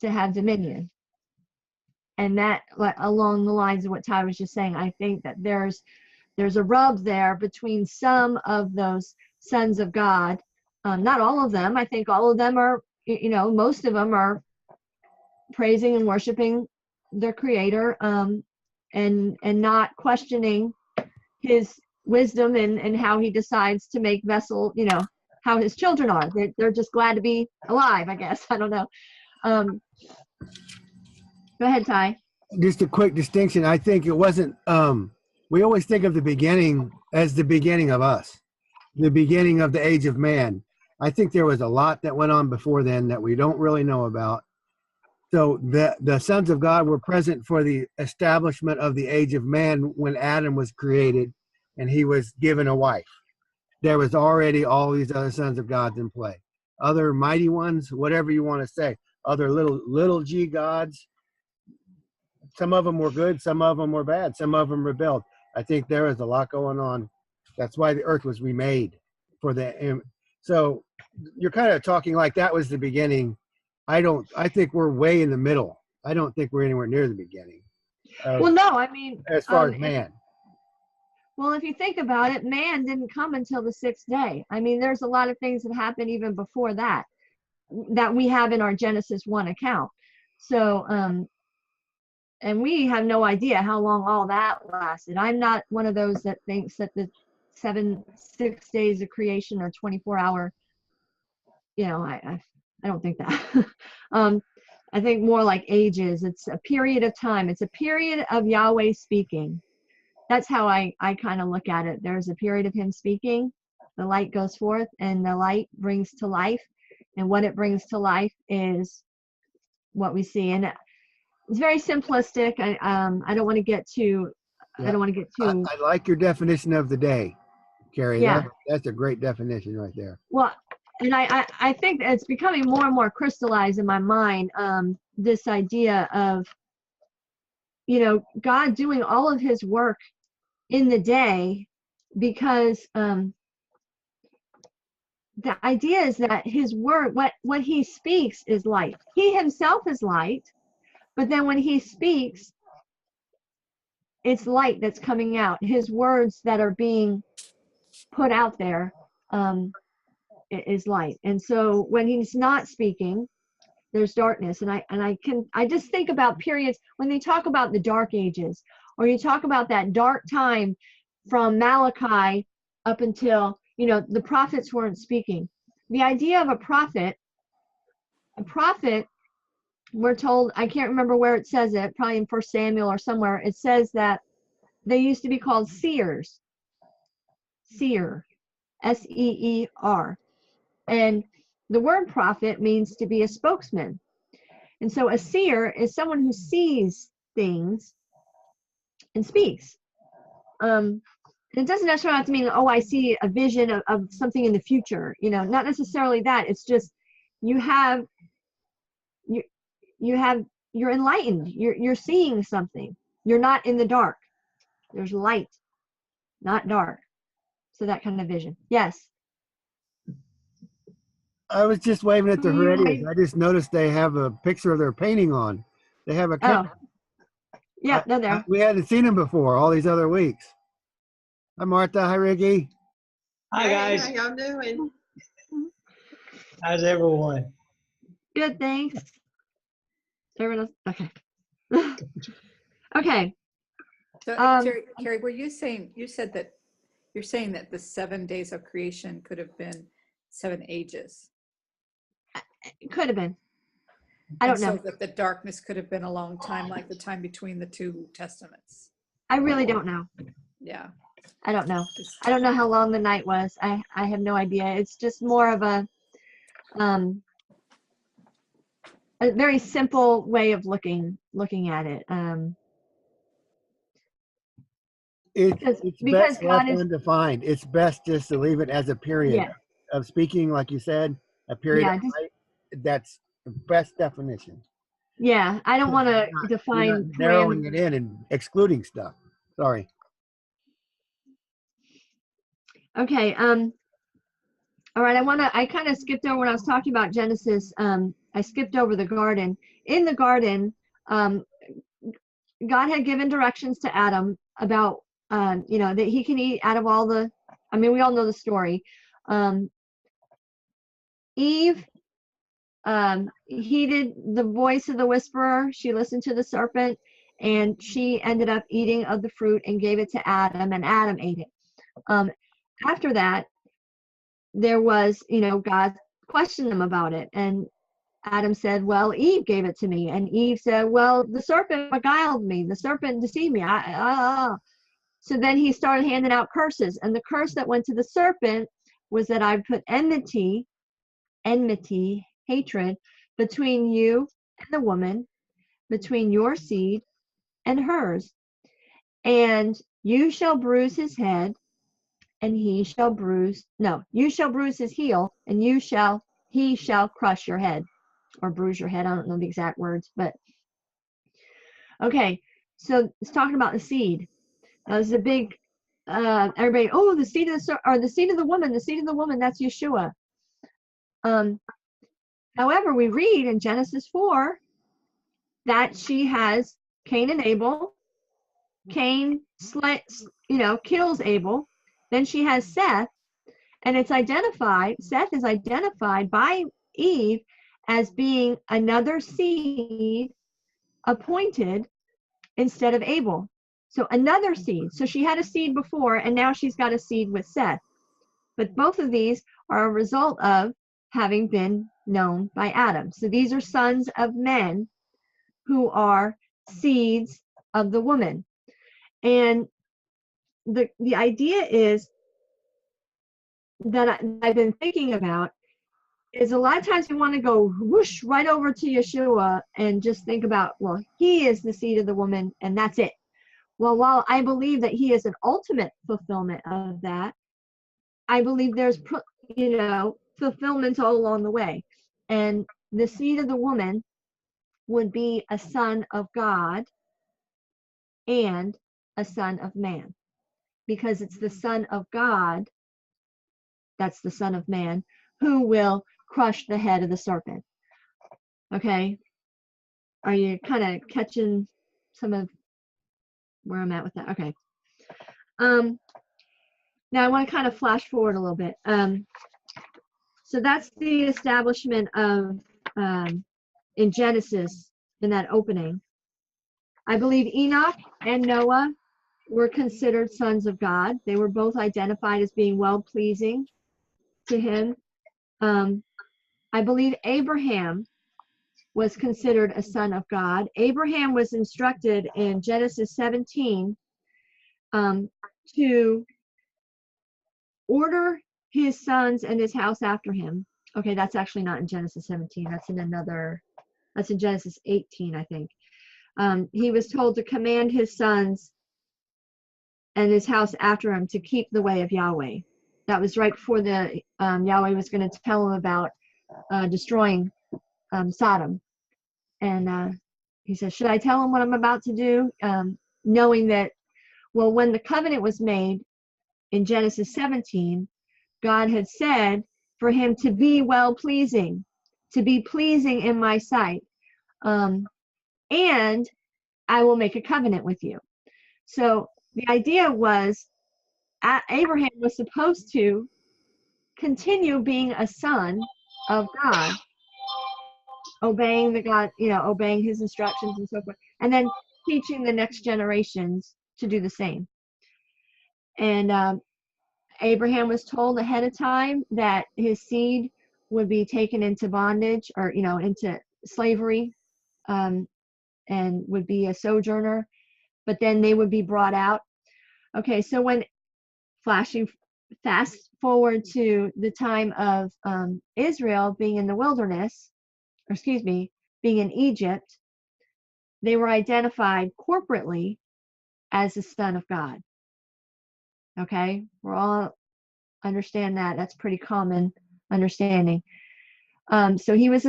to have dominion. And that, along the lines of what Ty was just saying, I think that there's a rub there between some of those sons of God. Not all of them. I think all of them are, most of them are praising and worshiping their Creator, and not questioning his wisdom and how he decides to make vessel, how his children are. They're just glad to be alive, I guess. I don't know. Go ahead, Ty. Just a quick distinction. I think it wasn't, we always think of the beginning as the beginning of us, the beginning of the age of man. I think there was a lot that went on before then that we don't really know about. So the sons of God were present for the establishment of the age of man when Adam was created and he was given a wife. There was already all these other sons of God in play. Other mighty ones, whatever you want to say, other little g gods. Some of them were good, some of them were bad, some of them rebelled. I think there is a lot going on. That's why the earth was remade for the. So you're kind of talking like that was the beginning. I think we're way in the middle. I don't think we're anywhere near the beginning. Well, no, I mean, as far as man. Well, if you think about it, man didn't come until the 6th day. I mean, there's a lot of things that happened even before that we have in our Genesis 1 account. So, and we have no idea how long all that lasted. I'm not one of those that thinks that the 6 days of creation are 24-hour. I don't think that. I think more like ages. It's a period of time. It's a period of Yahweh speaking. That's how I kind of look at it. There's a period of him speaking. The light goes forth, and the light brings to life. And what it brings to life is what we see. And it's very simplistic. I don't want to get too. Yeah. I don't want to get too. I like your definition of the day, Carrie. Yeah. That's a great definition right there. Well, and I think that it's becoming more and more crystallized in my mind. This idea of, God doing all of his work in the day, because the idea is that his word, what he speaks is light. He himself is light, but then when he speaks, it's light that's coming out. His words that are being put out there is light. And so when he's not speaking, there's darkness. And I just think about periods when they talk about the dark ages, or you talk about that dark time from Malachi up until, the prophets weren't speaking. The idea of a prophet, we're told, I can't remember where it says it, probably in 1 Samuel or somewhere, it says that they used to be called seers. Seer, S-E-E-R. And the word prophet means to be a spokesman. And so a seer is someone who sees things and speaks. It doesn't necessarily have to mean, I see a vision of something in the future. Not necessarily that. It's just you're enlightened. You're seeing something. You're not in the dark. There's light, not dark. So that kind of vision. Yes. I was just waving at the Who are you Heredians. waving? I just noticed they have a picture of their painting on. They have a Oh, yeah, they're there. we hadn't seen them before all these other weeks. Hi, Martha. Hi, Ricky. Hi guys, How y'all doing? how's everyone? Good, thanks. Everyone else? Okay. Okay. So, Um, Carrie, were you saying, you said that you're saying that the 7 days of creation could have been 7 ages? It could have been. I don't And so know. that the darkness could have been a long time, like the time between the 2 testaments. I really don't know. Yeah. I don't know. I don't know how long the night was. I have no idea. It's just more of a very simple way of looking at it. Because It's because best God left is, undefined. It's best just to leave it as a period yeah, of speaking, like you said, a period yeah, of just, light. That's the best definition. yeah. I don't want to You're not define narrowing parameters. it in and excluding stuff. Sorry. Okay. All right. I kind of skipped over when I was talking about Genesis. I skipped over the garden. In the garden, God had given directions to Adam about, that he can eat out of all the, I mean, we all know the story. Eve heeded the voice of the whisperer. She listened to the serpent, and she ended up eating of the fruit and gave it to Adam, and Adam ate it. After that, there was, God questioned him about it, and Adam said, well, Eve gave it to me. And Eve said, well, the serpent beguiled me. The serpent deceived me. So then he started handing out curses. And the curse that went to the serpent was that I put enmity, hatred, between you and the woman, between your seed and hers. And you shall bruise his head, and you shall bruise his heel, and he shall crush your head. Or bruise your head. I don't know the exact words, but okay. So it's talking about the seed. Now there's a big, everybody, oh, the seed of the seed of the woman, that's Yeshua. However, we read in Genesis 4 that she has Cain and Abel. Cain kills Abel. Then she has Seth, and Seth is identified by Eve as being another seed appointed instead of Abel. So another seed. So she had a seed before, and now she's got a seed with Seth. But both of these are a result of having been known by Adam. So these are sons of men who are seeds of the woman. And the idea is that I've been thinking about is a lot of times we want to go whoosh right over to Yeshua and just think about, well, he is the seed of the woman and that's it. Well, while I believe that he is an ultimate fulfillment of that, I believe there's, fulfillment all along the way. And the seed of the woman would be a son of God and a son of man, because it's the son of God, that's the son of man, who will crush the head of the serpent. Okay? Are you kind of catching some of where I'm at with that? Okay. Now I want to kind of flash forward a little bit. So that's the establishment of, in Genesis, in that opening. I believe Enoch and Noah were considered sons of God. They were both identified as being well-pleasing to him. I believe Abraham was considered a son of God. Abraham was instructed in Genesis 17 to order his sons and his house after him. Okay, that's actually not in Genesis 17. That's in Genesis 18, I think. He was told to command his sons and his house after him to keep the way of Yahweh. That was right before Yahweh was going to tell him about destroying Sodom. And he says, should I tell him what I'm about to do? Knowing that Well, when the covenant was made in Genesis 17, God had said for him to be well-pleasing, to be pleasing in my sight. And I will make a covenant with you. So the idea was Abraham was supposed to continue being a son of God, obeying the God, obeying his instructions and so forth, and then teaching the next generations to do the same. And Abraham was told ahead of time that his seed would be taken into bondage or, into slavery, and would be a sojourner, but then they would be brought out. Okay, so when fast forward to the time of Israel being in the wilderness, being in Egypt, they were identified corporately as the Son of God. Okay, we're all understand that. That's pretty common understanding. So he was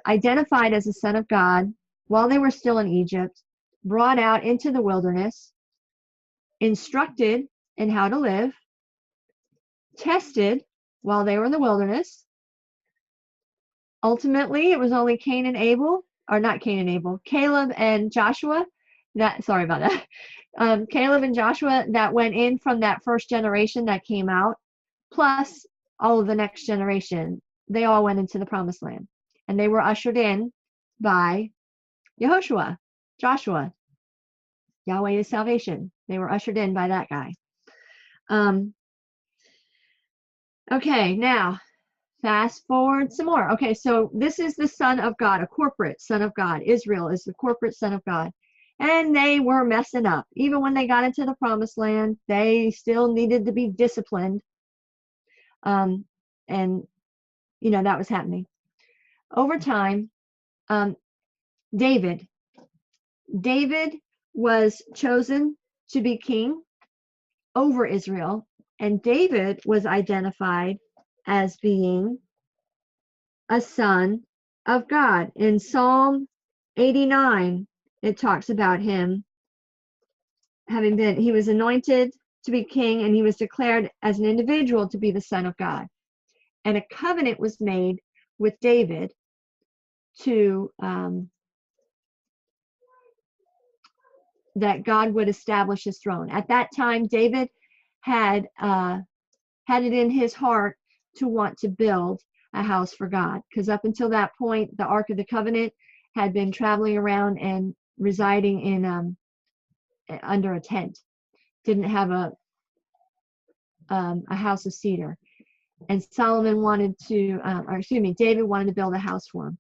identified as a son of God while they were still in Egypt, brought out into the wilderness, instructed in how to live, tested while they were in the wilderness. Ultimately, it was only Caleb and Joshua Caleb and Joshua that went in from that first generation that came out, plus all of the next generation. They all went into the promised land, and they were ushered in by Joshua. Yahweh is salvation. They were ushered in by that guy. Okay, now fast forward some more. Okay, so this is the Son of God, a corporate Son of God. Israel is the corporate Son of God. And they were messing up. Even when they got into the promised land, they still needed to be disciplined. And, that was happening. Over time, David was chosen to be king over Israel, and David was identified as being a son of God. In Psalm 89, it talks about him he was anointed to be king, and he was declared as an individual to be the Son of God. And a covenant was made with David to that God would establish his throne. At that time, David had it in his heart to want to build a house for God, because up until that point, the Ark of the Covenant had been traveling around and residing in under a tent. Didn't have a house of cedar. And David wanted to build a house for him.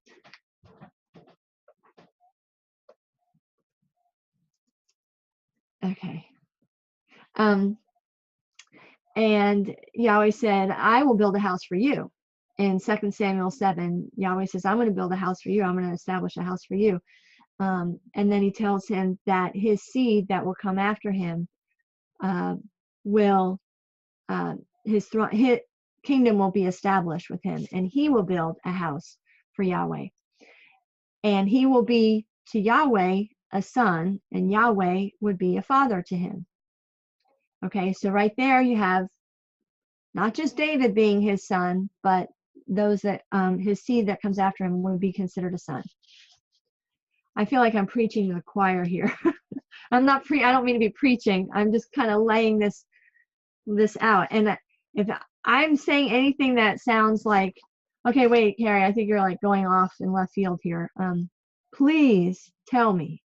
Okay. And Yahweh said, I will build a house for you. In 2 Samuel 7, Yahweh says, I'm going to build a house for you. I'm going to establish a house for you. And then he tells him that his seed that will come after him his kingdom will be established with him, and he will build a house for Yahweh. And he will be to Yahweh a son, and Yahweh would be a father to him. Okay, so right there you have not just David being his son, but those that his seed that comes after him would be considered a son. I feel like I'm preaching to the choir here. I don't mean to be preaching. I'm just kind of laying this out. And if I'm saying anything that sounds like, okay, wait, Carrie, I think you're like going off in left field here. Please tell me.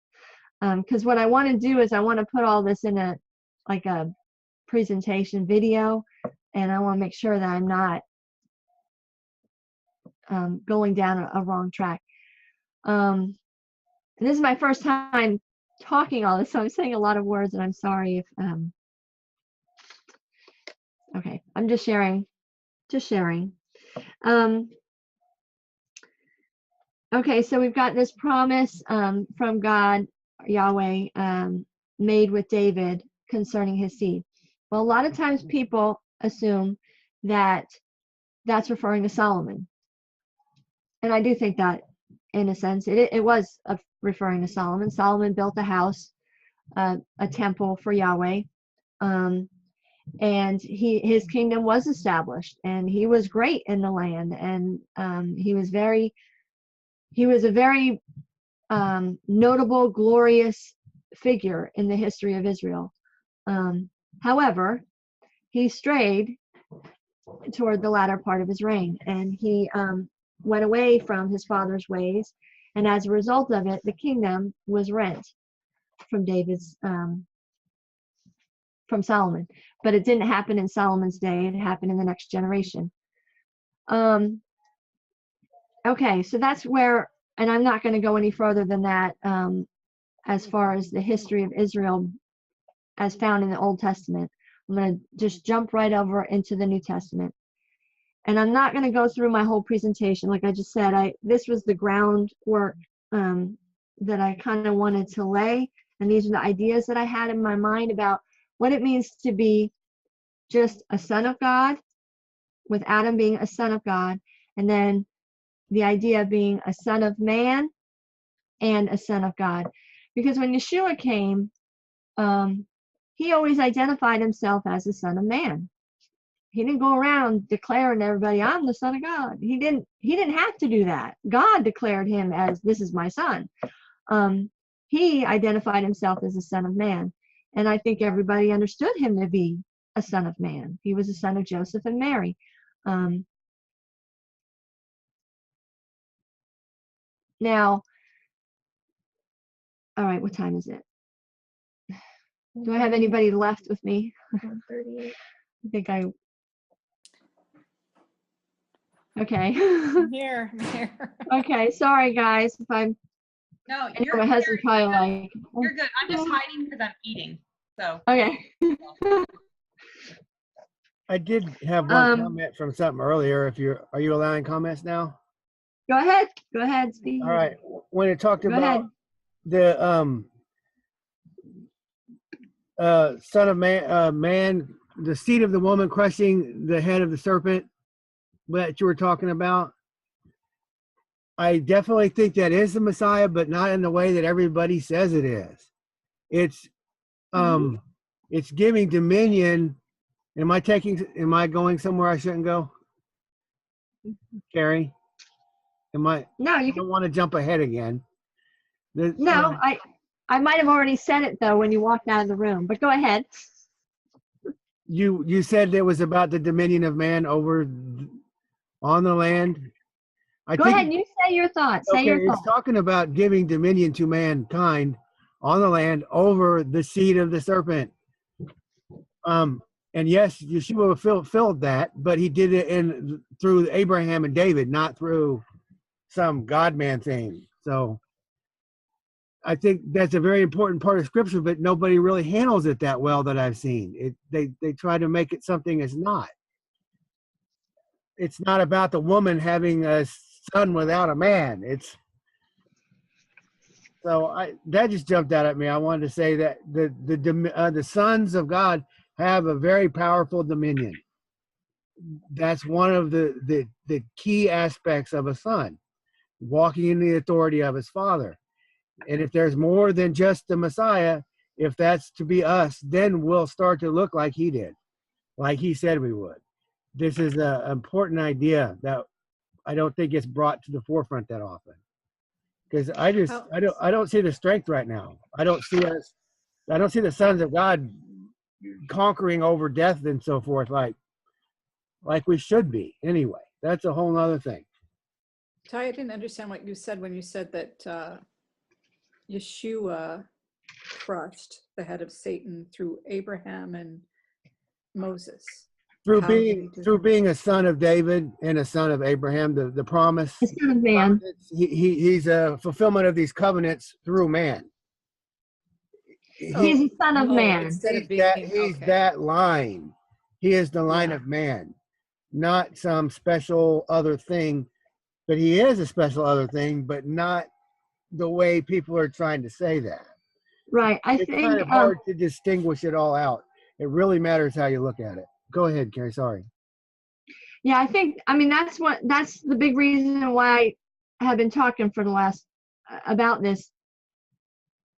Because what I want to do is I want to put all this in a presentation video, and I want to make sure that I'm not going down a wrong track. And this is my first time talking all this, so I'm saying a lot of words, and I'm sorry if okay, I'm just sharing. Okay, so we've got this promise from God, Yahweh, made with David concerning his seed. Well, a lot of times people assume that that's referring to Solomon. And I do think that, in a sense, it was referring to Solomon. Solomon built a house, a temple for Yahweh. And his kingdom was established, and he was great in the land, and he was a very notable, glorious figure in the history of Israel. However, he strayed toward the latter part of his reign, and he went away from his father's ways, and as a result of it, the kingdom was rent from from Solomon. But it didn't happen in Solomon's day, it happened in the next generation. Okay, so that's where, and I'm not going to go any further than that as far as the history of Israel as found in the Old Testament. I'm going to just jump right over into the New Testament. And I'm not going to go through my whole presentation. Like I just said, this was the groundwork that I kind of wanted to lay. And these are the ideas that I had in my mind about what it means to be just a son of God, with Adam being a son of God, and then the idea of being a son of man and a son of God. Because when Yeshua came, he always identified himself as the son of man. He didn't go around declaring to everybody, I'm the son of God. He didn't have to do that. God declared him as, this is my son. He identified himself as the son of man. And I think everybody understood him to be a son of man. He was a son of Joseph and Mary. Now, all right, what time is it? Do I have anybody left with me? 1:38. I think okay. I'm here. Okay, sorry guys if I'm. No, I know my husband's probably like. you're good. I'm just hiding because I'm eating. So. Okay. I did have one comment from something earlier. Are you allowing comments now? Go ahead, Steve. All right. When it talked Go ahead. about the son of man, the seed of the woman crushing the head of the serpent that you were talking about, I definitely think that is the Messiah, but not in the way that everybody says it is. It's it's giving dominion. Am I going somewhere I shouldn't go? Carrie? No, I don't want to jump ahead again. No, I might have already said it though when you walked out of the room, but go ahead. You said it was about the dominion of man over on the land. Go ahead, you say your thoughts. Say your thoughts. It's talking about giving dominion to mankind on the land over the seed of the serpent. And yes, Yeshua fulfilled that, but he did it through Abraham and David, not through some God-man thing. So I think that's a very important part of Scripture, but nobody really handles it that well that I've seen. They try to make it something it's not. It's not about the woman having a son without a man. That just jumped out at me. I wanted to say that the sons of God have a very powerful dominion. That's one of the key aspects of a son, walking in the authority of his father. And if there's more than just the Messiah, if that's to be us, then we'll start to look like he did, like he said we would. This is an important idea that I don't think gets brought to the forefront that often. Because I don't see the strength right now. I don't see the sons of God conquering over death and so forth like we should be. Anyway, that's a whole nother thing. Ty, I didn't understand what you said when you said that Yeshua crushed the head of Satan through Abraham and Moses. Through being a son of David and a son of Abraham, the promise. The son of man. He's a fulfillment of these covenants through man. He's a son of man. He's that line. He is the line of man, not some special other thing. But he is a special other thing, but not the way people are trying to say that. Right. It's kind of hard to distinguish it all out. It really matters how you look at it. Go ahead, Carrie. Sorry. Yeah, that's the big reason why I have been talking for the last about this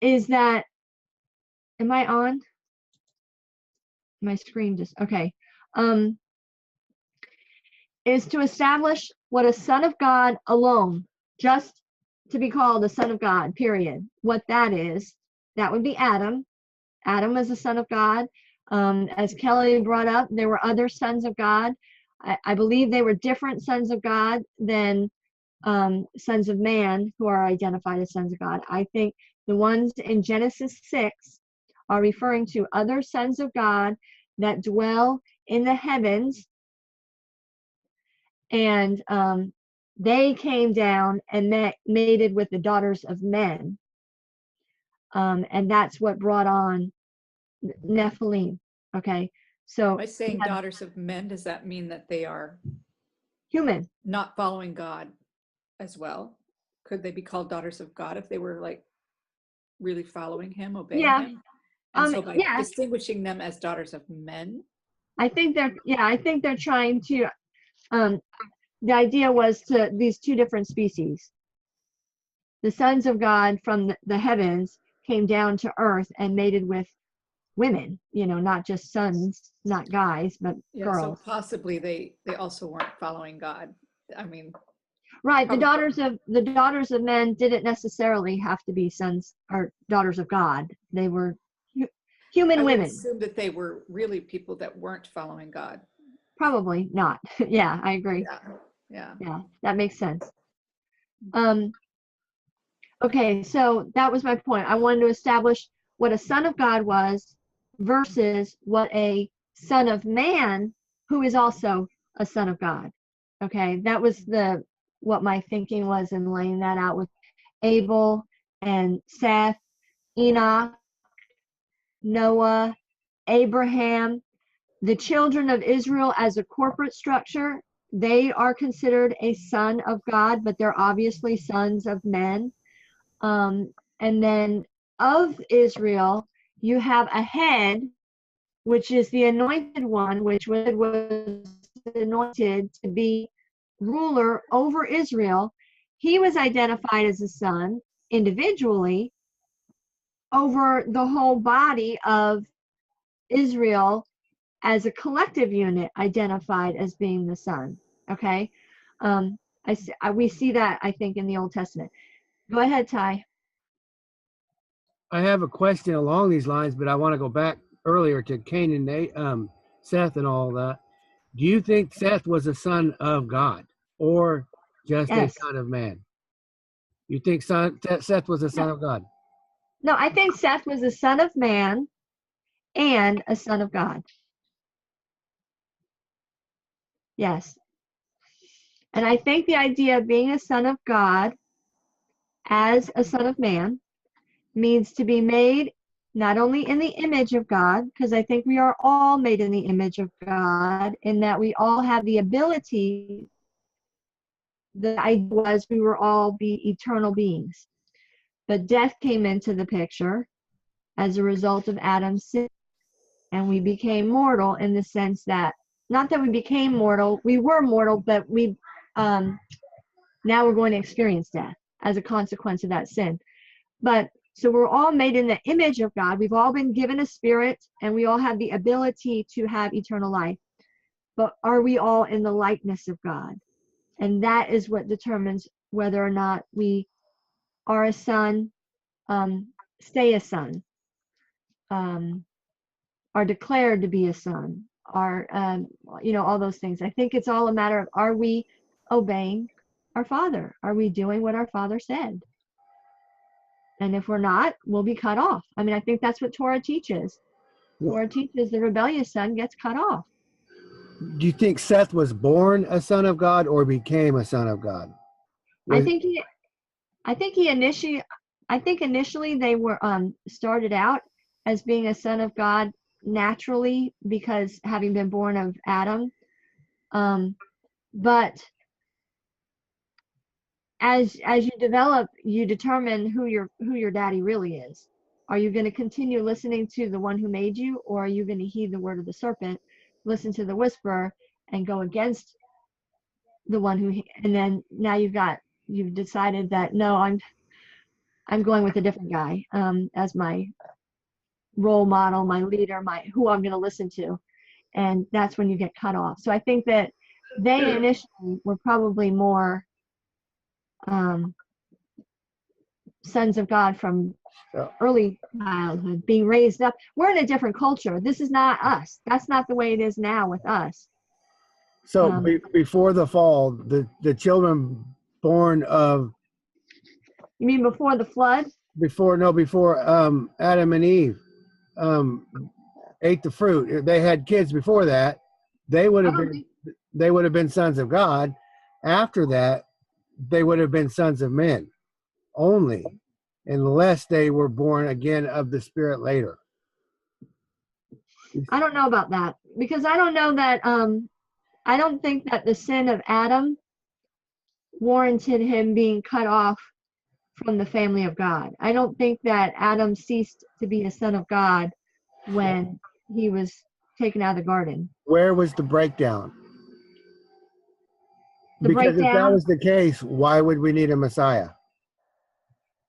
is that, am I on? my screen just, okay. Is to establish what a son of God alone, just to be called a son of God, period. What that is, that would be Adam. Adam was a son of God. As Kelly brought up, there were other sons of God. I believe they were different sons of God than sons of man who are identified as sons of God. I think the ones in Genesis 6 are referring to other sons of God that dwell in the heavens, and they came down and mated with the daughters of men, and that's what brought on Nephilim. Okay, so By saying daughters of men, does that mean that they are human. not following God as well? Could they be called daughters of God if they were like really following him, obeying Yeah. him? And so by Yeah, distinguishing them as daughters of men, I think they're trying to, the idea was to these two different species. The sons of God from the heavens came down to earth and mated with women, not just sons, not guys, but yeah, girls. so possibly they also weren't following God. I mean, Right. probably. The daughters of men didn't necessarily have to be sons or daughters of God. They were human I would women. assume that they were really people that weren't following God. Probably not. Yeah, I agree. Yeah. Yeah, that makes sense. Okay, so that was my point. I wanted to establish what a son of God was versus what a son of man who is also a son of God. Okay, that was what my thinking was in laying that out with Abel and Seth, Enoch, Noah, Abraham, the children of Israel as a corporate structure. They are considered a son of God, but they're obviously sons of men. And then of Israel, you have a head, which is the anointed one, which was anointed to be ruler over Israel. He was identified as a son individually over the whole body of Israel as a collective unit, identified as being the son. Okay. We see that, I think, in the Old Testament. Go ahead, Ty. I have a question along these lines, but I want to go back earlier to Cain and Seth and all that. Do you think Seth was a son of God or just Yes. a son of man? You think Seth was a son of God? No, I think Seth was a son of man and a son of God. Yes. And I think the idea of being a son of God as a son of man means to be made not only in the image of God, because I think we are all made in the image of God, in that we all have the ability. The idea was we were all be eternal beings. But death came into the picture as a result of Adam's sin, and we became mortal in the sense that, not that we became mortal, we were mortal, but we now we're going to experience death as a consequence of that sin. But so we're all made in the image of God. We've all been given a spirit, and we all have the ability to have eternal life. But are we all in the likeness of God? And that is what determines whether or not we are a son, stay a son, are declared to be a son, are, all those things. I think it's all a matter of, are we obeying our Father? Are we doing what our Father said? And if we're not, we'll be cut off. I mean, I think that's what Torah teaches. Torah teaches the rebellious son gets cut off. Do you think Seth was born a son of God or became a son of God? I think initially they were started out as being a son of God naturally, because having been born of Adam. But as you develop, you determine who your daddy really is. Are you going to continue listening to the one who made you, or are you going to heed the word of the serpent, listen to the whisper, and go against the one who? And then now you've decided that no, I'm going with a different guy as my role model, my leader, who I'm going to listen to. And that's when you get cut off. So I think that they initially were probably more sons of God from early childhood, being raised up. We're in a different culture. This is not us. That's not the way it is now with us. So before the fall, the children born of. You mean before the flood? Before Adam and Eve ate the fruit. They had kids before that. They would have been sons of God. After that, they would have been sons of men only, unless they were born again of the Spirit later. I don't know about that, because I don't know that I don't think that the sin of Adam warranted him being cut off from the family of God. I don't think that Adam ceased to be a son of God when he was taken out of the garden. Where was the breakdown? Because if that was the case, why would we need a Messiah?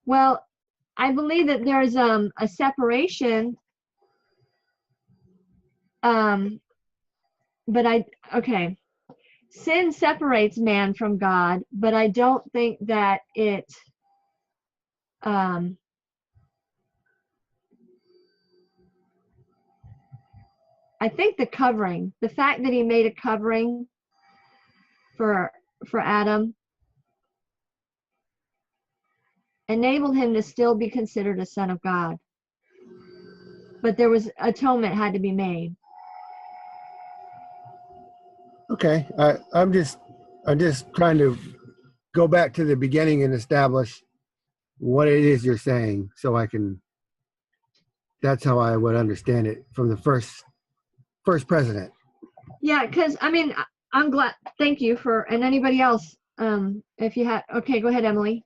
Well, I believe that there's a separation. Sin separates man from God, but I don't think that it I think the fact that he made a covering for Adam enabled him to still be considered a son of God. But there was atonement had to be made. Okay, I'm just trying to go back to the beginning and establish what it is you're saying, so I can. That's how I would understand it from the first president. Yeah, because I mean, I'm glad. Thank you and anybody else. If you had, okay, go ahead, Emily.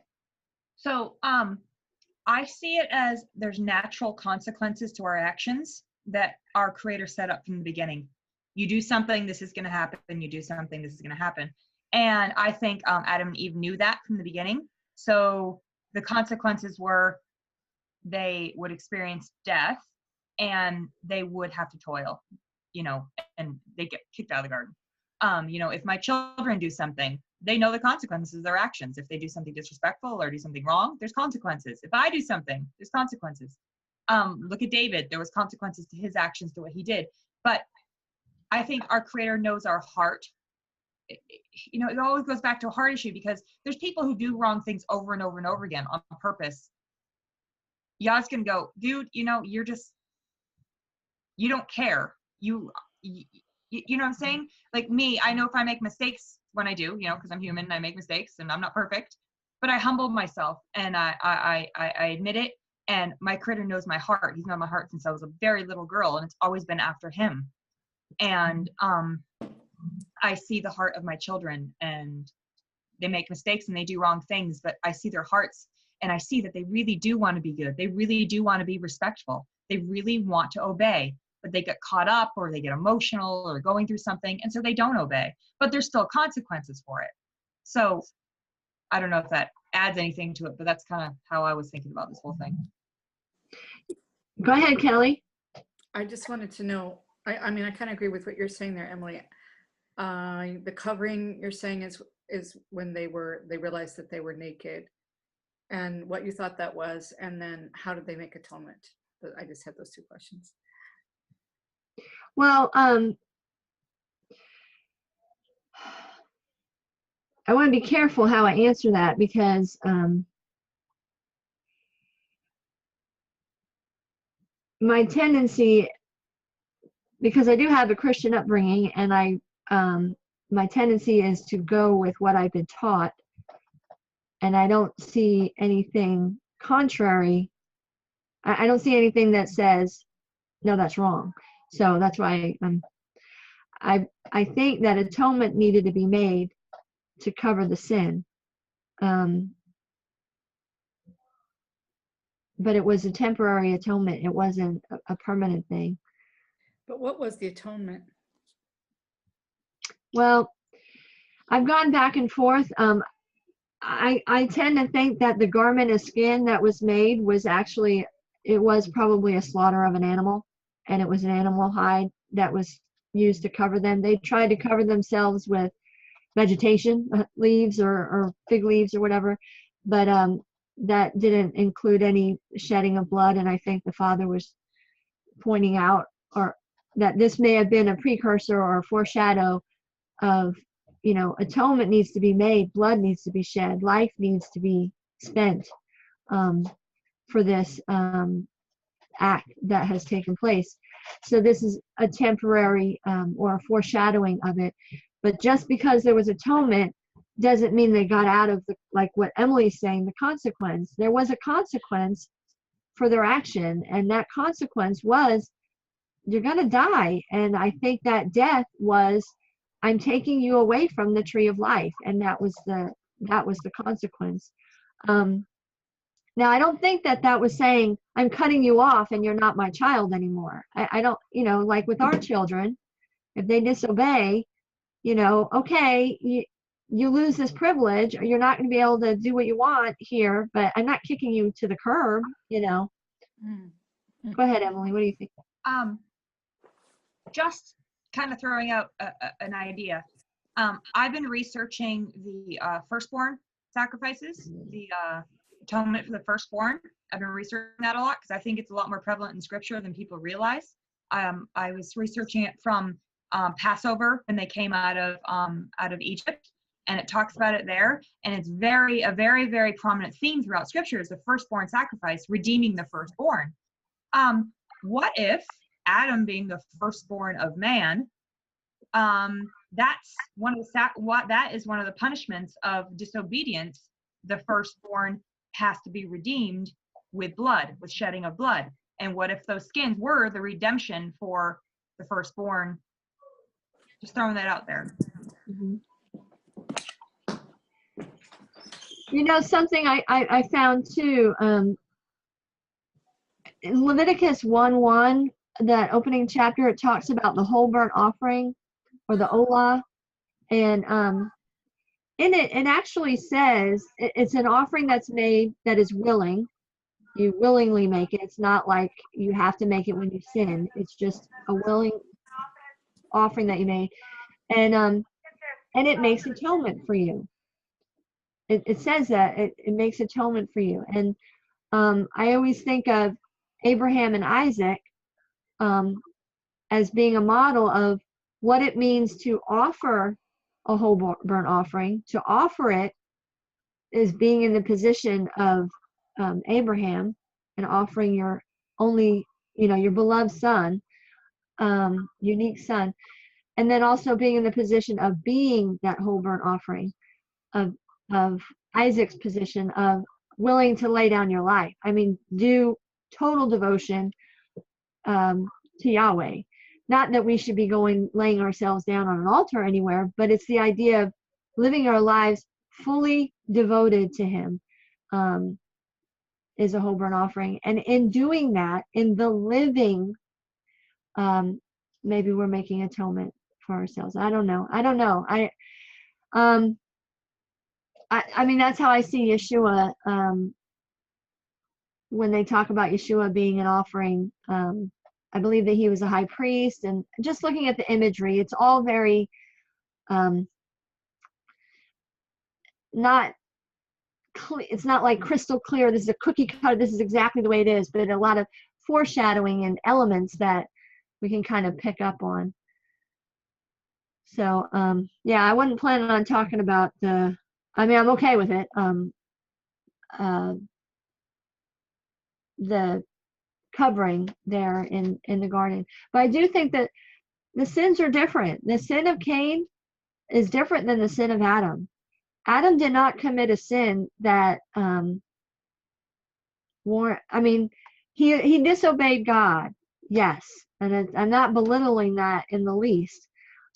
So, I see it as there's natural consequences to our actions that our Creator set up from the beginning. You do something, this is going to happen. You do something, this is going to happen. And I think Adam and Eve knew that from the beginning. So the consequences were they would experience death and they would have to toil, and they get kicked out of the garden. If my children do something, they know the consequences of their actions. If they do something disrespectful or do something wrong, there's consequences. If I do something, there's consequences. Look at David. There was consequences to his actions, to what he did. But I think our Creator knows our heart. It always goes back to a heart issue, because there's people who do wrong things over and over and over again on purpose. God's gonna go, dude, you don't care. You know what I'm saying? Like me, I know if I make mistakes when I do, because I'm human and I make mistakes and I'm not perfect, but I humble myself and I admit it. And my Creator knows my heart. He's known my heart since I was a very little girl, and it's always been after him. And I see the heart of my children, and they make mistakes and they do wrong things, but I see their hearts, and I see that they really do want to be good. They really do want to be respectful. They really want to obey, but they get caught up or they get emotional or going through something, and so they don't obey, but there's still consequences for it. So I don't know if that adds anything to it, but that's kind of how I was thinking about this whole thing. Go ahead, Kelly. I just wanted to know, I mean, I kind of agree with what you're saying there, Emily. The covering you're saying is when they realized that they were naked, and what you thought that was, and then how did they make atonement? I just had those two questions. Well, I want to be careful how I answer that, because my tendency, because I do have a Christian upbringing, and my tendency is to go with what I've been taught, and I don't see anything contrary. I don't see anything that says, no, that's wrong. So that's why I think that atonement needed to be made to cover the sin. But it was a temporary atonement. It wasn't a permanent thing. But what was the atonement? Well, I've gone back and forth. I tend to think that the garment of skin that was made was actually it was probably a slaughter of an animal, and it was an animal hide that was used to cover them. They tried to cover themselves with vegetation, leaves or fig leaves or whatever, but that didn't include any shedding of blood. And I think the father was pointing out, or that this may have been a precursor or a foreshadow of, you know, atonement needs to be made, blood needs to be shed, life needs to be spent for this act that has taken place. So this is a temporary or a foreshadowing of it. But just because there was atonement doesn't mean they got out of the, like what Emily's saying, the consequence. There was a consequence for their action, and that consequence was you're going to die. And I think that death was, I'm taking you away from the tree of life, and that was the consequence. Now, I don't think that was saying, I'm cutting you off and you're not my child anymore. I don't, you know, like with our children, if they disobey, you know, okay, you lose this privilege, or you're not going to be able to do what you want here, but I'm not kicking you to the curb, you know. Go ahead, Emily. What do you think? Just kind of throwing out an idea. I've been researching the firstborn sacrifices, the atonement for the firstborn. I've been researching that a lot because I think it's a lot more prevalent in scripture than people realize. I was researching it from Passover when they came out of Egypt, and it talks about it there. And it's a very, very prominent theme throughout scripture is the firstborn sacrifice, redeeming the firstborn. What if Adam being the firstborn of man, that's one of that is one of the punishments of disobedience. The firstborn has to be redeemed with blood, with shedding of blood. And what if those skins were the redemption for the firstborn? Just throwing that out there. Mm-hmm. You know, something I found too, in Leviticus 1:1, that opening chapter, it talks about the whole burnt offering, or the olah, and in it actually says it's an offering that's made that is willing. You willingly make it. It's not like you have to make it when you sin. It's just a willing offering that you made, and it makes atonement for you. It says that it makes atonement for you. And I always think of Abraham and Isaac as being a model of what it means to offer a whole burnt offering. To offer it is being in the position of Abraham and offering your only, you know, your beloved son, unique son, and then also being in the position of being that whole burnt offering, of Isaac's position of willing to lay down your life. I mean, do total devotion to Yahweh. Not that we should be laying ourselves down on an altar anywhere, but it's the idea of living our lives fully devoted to him is a whole burnt offering. And in doing that, in the living, maybe we're making atonement for ourselves. I don't know. I mean, that's how I see Yeshua. When they talk about Yeshua being an offering, I believe that he was a high priest, and just looking at the imagery, it's all very not clear. It's not like crystal clear. This is a cookie cutter. This is exactly the way it is, but a lot of foreshadowing and elements that we can kind of pick up on. So yeah, I wasn't planning on talking about the. I mean, I'm okay with it. The covering there in the garden, but I do think that the sins are different. The sin of Cain is different than the sin of Adam. Adam did not commit a sin that he disobeyed God, yes, and I'm not belittling that in the least,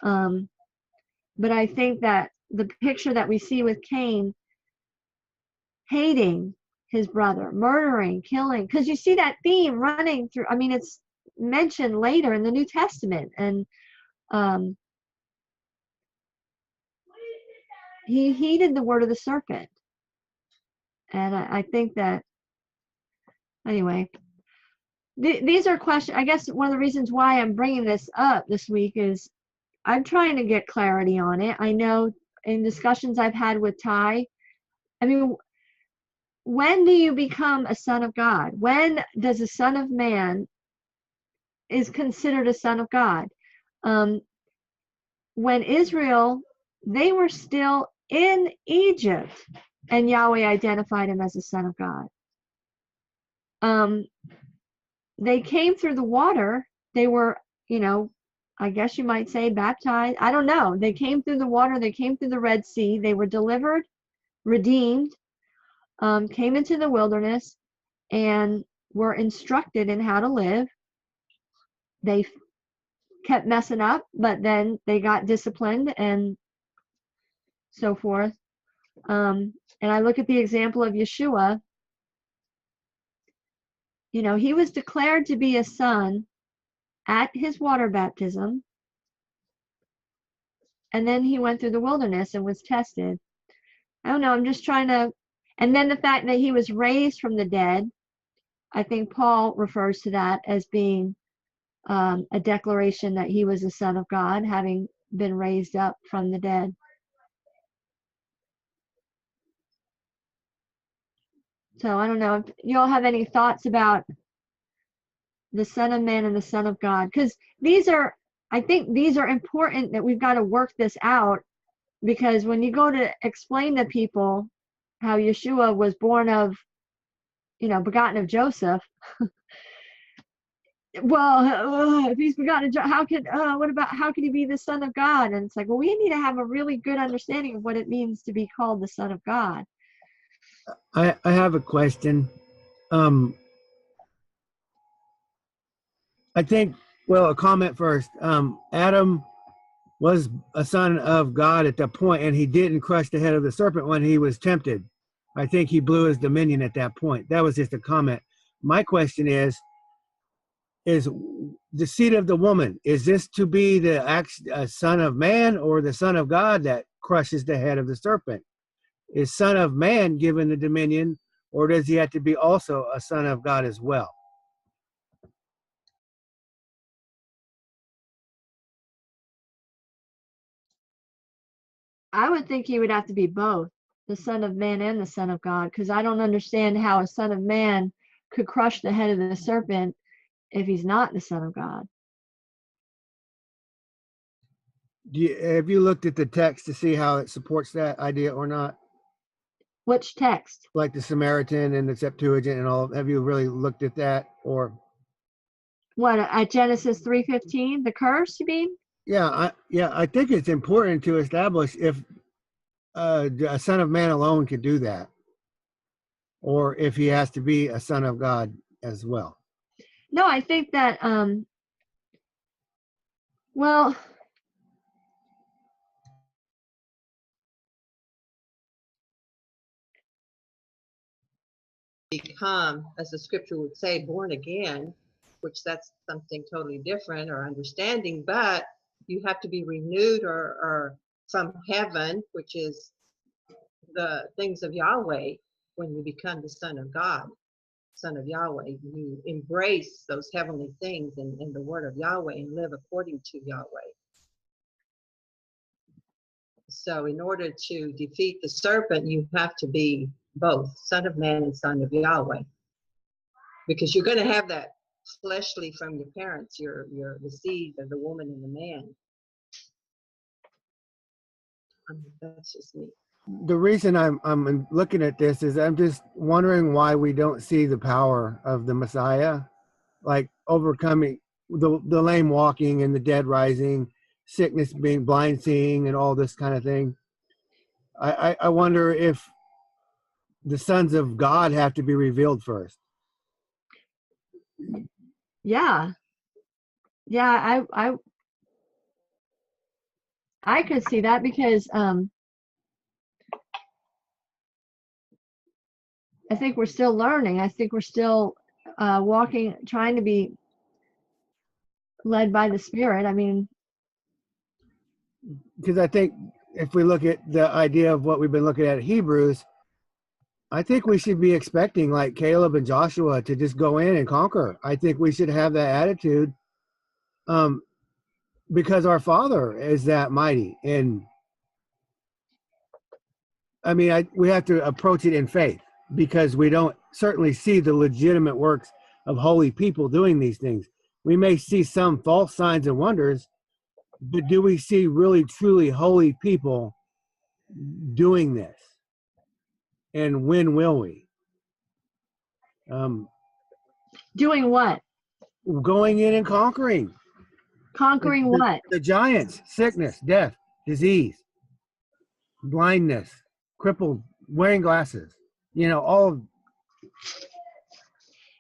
but I think that the picture that we see with Cain hating his brother, murdering, killing, because you see that theme running through. I mean, it's mentioned later in the New Testament, and he heeded the word of the serpent. And I think that, anyway, these are questions. I guess one of the reasons why I'm bringing this up this week is I'm trying to get clarity on it. I know in discussions I've had with Ty, I mean, when do you become a son of God? When does a son of man is considered a son of God? When Israel, they were still in Egypt, and Yahweh identified him as a son of God. They came through the water. They were, I guess you might say baptized. I don't know. They came through the water. They came through the Red Sea. They were delivered, redeemed, came into the wilderness, and were instructed in how to live. They kept messing up, but then they got disciplined and so forth. And I look at the example of Yeshua. He was declared to be a son at his water baptism, and then he went through the wilderness and was tested. I don't know, I'm just trying to, and then the fact that he was raised from the dead, I think Paul refers to that as being a declaration that he was a son of God, having been raised up from the dead. So I don't know if you all have any thoughts about the Son of Man and the Son of God, because I think these are important, that we've got to work this out, because when you go to explain to people how Yeshua was born of, begotten of Joseph, well, if he's begotten of how can he be the Son of God? And it's like, well, we need to have a really good understanding of what it means to be called the Son of God. I have a question. I think, a comment first. Adam was a son of God at that point, and he didn't crush the head of the serpent when he was tempted. I think he blew his dominion at that point. That was just a comment. My question is the seed of the woman, is this to be the son of man or the son of God that crushes the head of the serpent? Is son of man given the dominion, or does he have to be also a son of God as well? I would think he would have to be both, the Son of Man and the Son of God, because I don't understand how a son of man could crush the head of the serpent if he's not the Son of God. Have you looked at the text to see how it supports that idea or not? Which text? Like the Samaritan and the Septuagint and all. Have you really looked at that? Or what, at Genesis 3:15, the curse, you mean? Yeah, I think it's important to establish if a son of man alone could do that, or if he has to be a son of God as well. No, I think that, well, become, as the scripture would say, born again, which that's something totally different, or understanding, but you have to be renewed or from heaven, which is the things of Yahweh. When you become the son of God, son of Yahweh, you embrace those heavenly things in the word of Yahweh and live according to Yahweh. So in order to defeat the serpent, you have to be both son of man and son of Yahweh, because you're going to have that fleshly from your parents, the seed of the woman and the man. That's just me. The reason I'm looking at this is I'm just wondering why we don't see the power of the Messiah, like overcoming the lame walking and the dead rising, sickness being blind seeing, and all this kind of thing. I wonder if the sons of God have to be revealed first. yeah, I could see that, because I think we're still learning. I think we're still walking, trying to be led by the Spirit. I mean, Because I think if we look at the idea of what we've been looking at Hebrews, I think we should be expecting, like Caleb and Joshua, to just go in and conquer. I think we should have that attitude, because our Father is that mighty. And I mean, we have to approach it in faith, because we don't certainly see the legitimate works of holy people doing these things. We may see some false signs and wonders, but do we see really truly holy people doing this? And when will we? Doing what? Going in and conquering. Conquering what? The giants: sickness, death, disease, blindness, crippled, wearing glasses. All.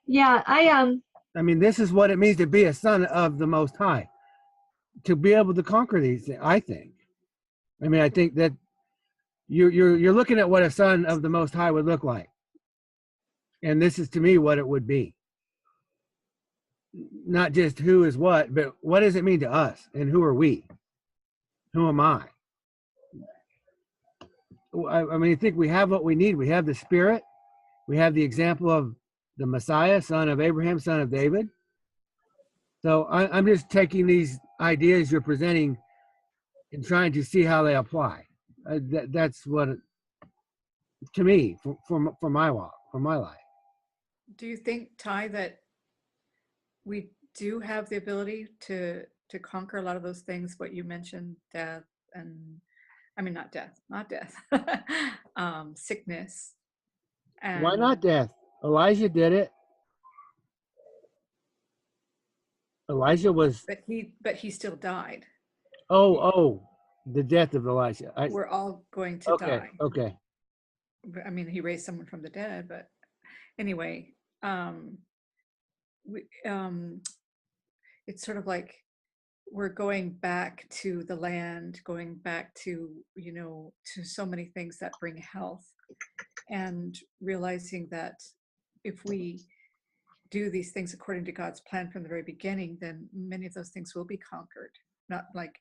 Yeah, I mean, this is what it means to be a son of the Most High. To be able to conquer these things, I think. I mean, I think that you're looking at what a son of the Most High would look like, and this is, to me, what it would be. Not just who is what, but what does it mean to us, and who are we? Who am I? I mean, I think we have what we need. We have the Spirit. We have the example of the Messiah, son of Abraham, son of David. So I'm just taking these ideas you're presenting and trying to see how they apply. That's what, to me, for my walk, for my life. Do you think, Ty, that we do have the ability to conquer a lot of those things, what you mentioned, death, and I mean, not death, sickness. And Why not death? Elijah did it. Elijah was. But he still died. Oh, the death of Elijah. We're all going to die. Okay. I mean, he raised someone from the dead, but anyway, it's sort of like we're going back to the land, going back to, to so many things that bring health, and realizing that if we do these things according to God's plan from the very beginning, then many of those things will be conquered. Not like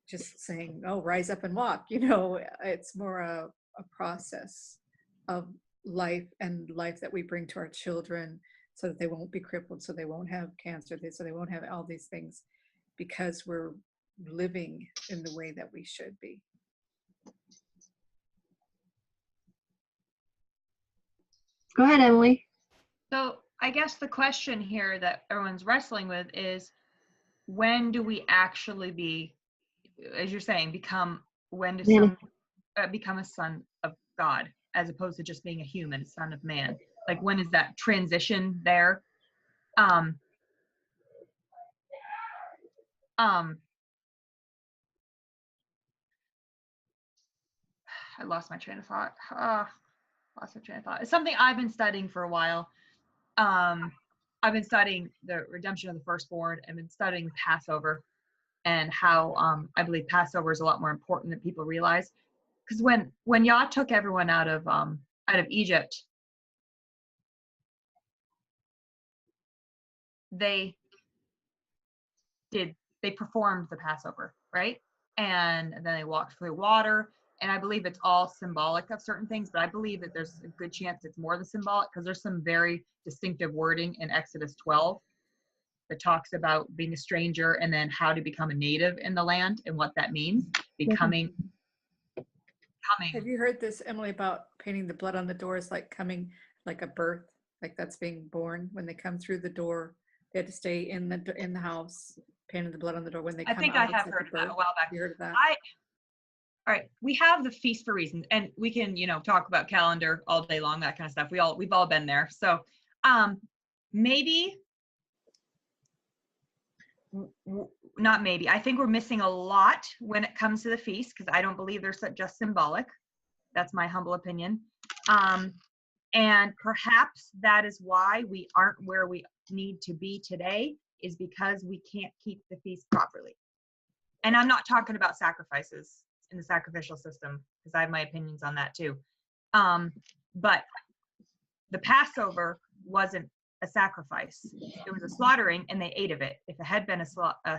just saying, oh, rise up and walk. It's more a process of life, and life that we bring to our children so that they won't be crippled, so they won't have cancer, so they won't have all these things, because we're living in the way that we should be. Go ahead, Emily. So I guess the question here that everyone's wrestling with is, when do we actually as you're saying, become a son of God, as opposed to just being a human, a son of man? Like, when is that transition there? I lost my train of thought. It's something I've been studying for a while. I've been studying the redemption of the firstborn. I've been studying Passover, and how I believe Passover is a lot more important than people realize. Because when Yah took everyone out of Egypt, they performed the Passover, right? And then they walked through water. And I believe it's all symbolic of certain things, but I believe that there's a good chance it's more than symbolic, because there's some very distinctive wording in Exodus 12 that talks about being a stranger and then how to become a native in the land and what that means. Becoming. Have you heard this, Emily, about painting the blood on the doors, like coming, like a birth, like that's being born? When they come through the door, they had to stay in the house, painting the blood on the door. When they come I think out, I have it's like heard a that a birth. while back. You heard of that? All right, we have the Feast for Reasons, and we can, talk about calendar all day long, that kind of stuff. We've all been there. So, I think we're missing a lot when it comes to the feast, because I don't believe they're just symbolic. That's my humble opinion. And perhaps that is why we aren't where we need to be today, is because we can't keep the feast properly. And I'm not talking about sacrifices in the sacrificial system, because I have my opinions on that too. But the Passover wasn't a sacrifice. It was a slaughtering, and they ate of it. If it had been a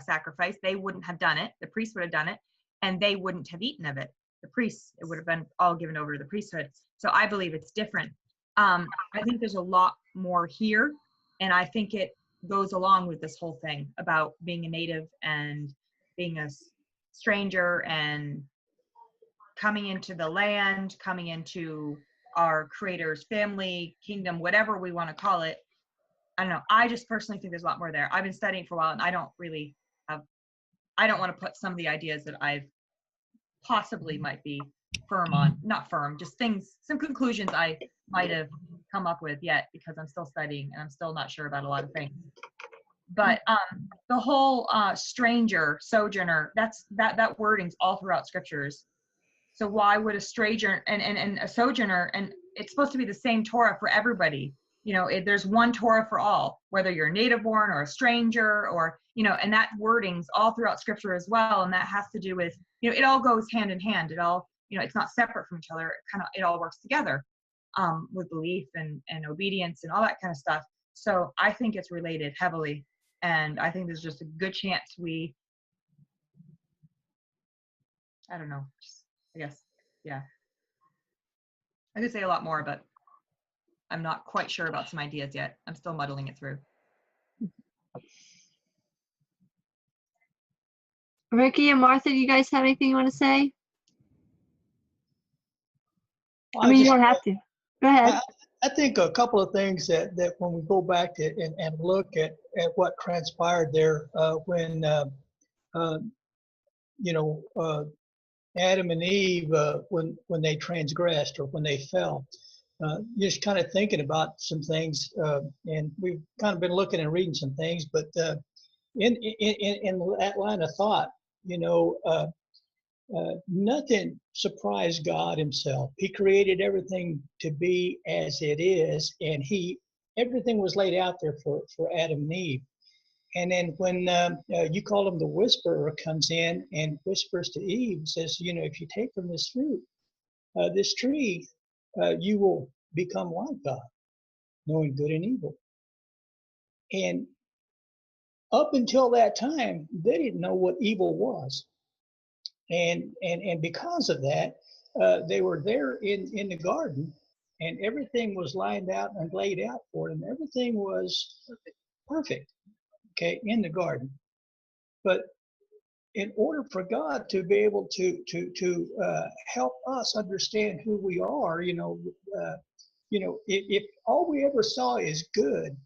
sacrifice, they wouldn't have done it. The priest would have done it, and they wouldn't have eaten of it. the priests, it would have been all given over to the priesthood. So I believe it's different. I think there's a lot more here, and I think it goes along with this whole thing about being a native and being a stranger and coming into the land, coming into our Creator's family, kingdom, whatever we want to call it. I don't know. I just personally think there's a lot more there. I've been studying for a while, and I don't want to put some of the ideas that I've possibly might be firm on, not firm, just things, some conclusions I might have come up with yet, because I'm still studying and I'm still not sure about a lot of things. But the whole stranger, sojourner, that wording's all throughout scriptures. So why would a stranger and a sojourner, and it's supposed to be the same Torah for everybody. There's one Torah for all, whether you're a native born or a stranger, or, and that wording's all throughout scripture as well. And that has to do with, it all goes hand in hand. It all, it's not separate from each other. It all works together with belief and obedience and all that kind of stuff. So I think it's related heavily. And I think there's just a good chance I don't know, I guess, yeah. I could say a lot more, but I'm not quite sure about some ideas yet. I'm still muddling it through. Ricky and Martha, do you guys have anything you want to say? Well, I mean, you just- don't have to. Go ahead. I think a couple of things that when we go back to and look at what transpired there when Adam and Eve when they transgressed or when they fell. Just kind of thinking about some things, and we've kind of been looking and reading some things, but in that line of thought, nothing surprised God himself. He created everything to be as it is, and everything was laid out there for Adam and Eve. And then when you call him the whisperer comes in and whispers to Eve, says, if you take from this fruit, this tree, you will become like God, knowing good and evil. And up until that time, they didn't know what evil was. And because of that, they were there in the garden, and everything was lined out and laid out for them. Everything was perfect, okay, in the garden. But in order for God to be able to help us understand who we are, if all we ever saw is good,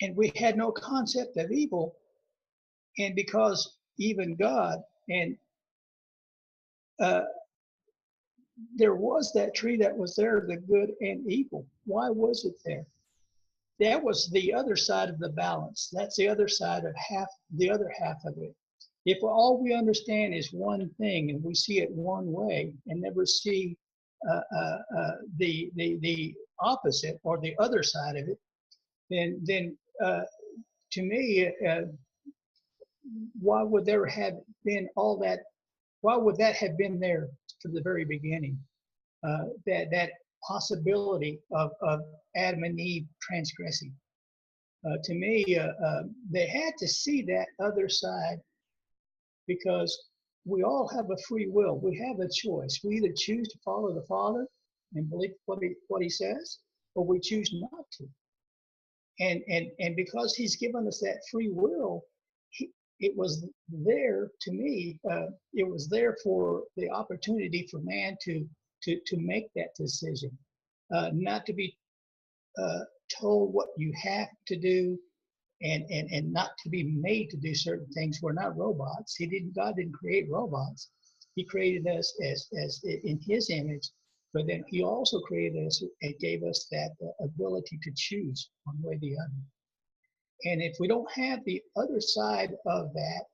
and we had no concept of evil, and because even God and there was that tree that was there, the good and evil. Why was it there? That was the other side of the balance. That's the other side of the other half of it. If all we understand is one thing and we see it one way and never see the opposite or the other side of it, then to me, why would there have been all that? Why would that have been there from the very beginning? That possibility of Adam and Eve transgressing. To me, they had to see that other side, because we all have a free will. We have a choice. We either choose to follow the Father and believe what he says, or we choose not to. And because he's given us that free will, it was there to me. It was there for the opportunity for man to make that decision, not to be told what you have to do, and not to be made to do certain things. We're not robots. God didn't create robots. He created us as in his image, but then he also created us and gave us that ability to choose one way or the other. And if we don't have the other side of that,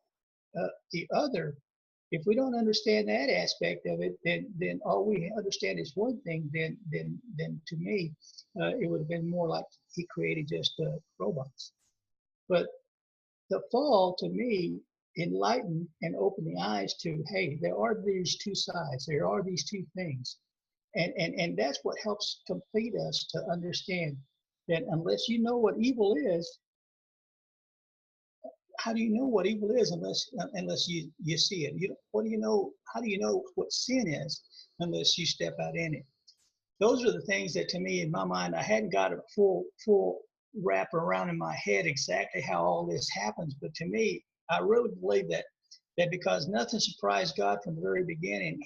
if we don't understand that aspect of it, then all we understand is one thing. Then to me, it would have been more like he created just robots. But the fall, to me, enlightened and opened the eyes to, hey, there are these two sides. There are these two things, and that's what helps complete us to understand that unless you know what evil is, how do you know what evil is unless you see it? What do you know? How do you know what sin is unless you step out in it? Those are the things that, to me, in my mind, I hadn't got a full wrap around in my head exactly how all this happens. But to me, I really believe that because nothing surprised God from the very beginning,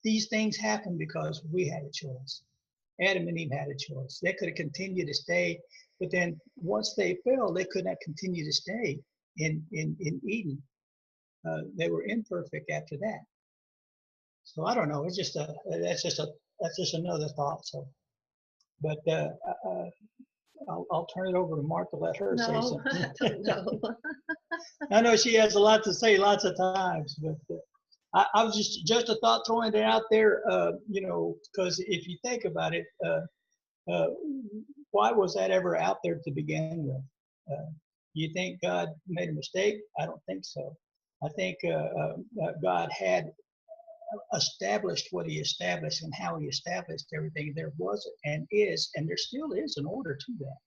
these things happened because we had a choice. Adam and Eve had a choice. They could have continued to stay, but then once they fell, they could not continue to stay in Eden. They were imperfect after that. So I don't know. It's just that's just another thought. So, but I'll turn it over to Mark to let her say No, something. I don't know. I know she has a lot to say lots of times, but I was just a thought throwing it out there. Because if you think about it, why was that ever out there to begin with? You think God made a mistake? I don't think so. I think God had established what he established and how he established everything. There was and is, and there still is an order to that.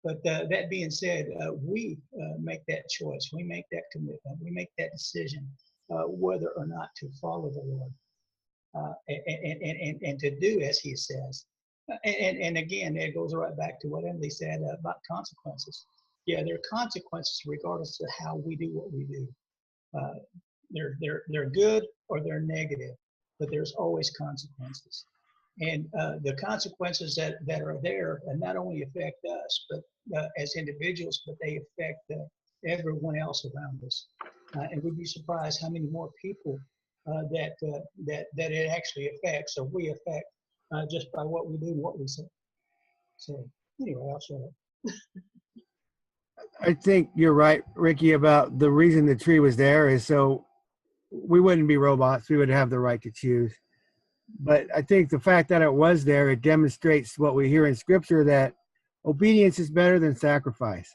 But that being said, we make that choice. We make that commitment. We make that decision whether or not to follow the Lord and to do as he says. And again, it goes right back to what Emily said about consequences. Yeah, there are consequences regardless of how we do what we do. They're good or they're negative, but there's always consequences. And the consequences that are there and not only affect us, but as individuals, but they affect everyone else around us. And we'd be surprised how many more people that it actually affects, or we affect, just by what we do and what we say. So anyway, I'll shut up. I think you're right, Ricky, about the reason the tree was there is so we wouldn't be robots. We would have the right to choose. But I think the fact that it was there, it demonstrates what we hear in Scripture, that obedience is better than sacrifice.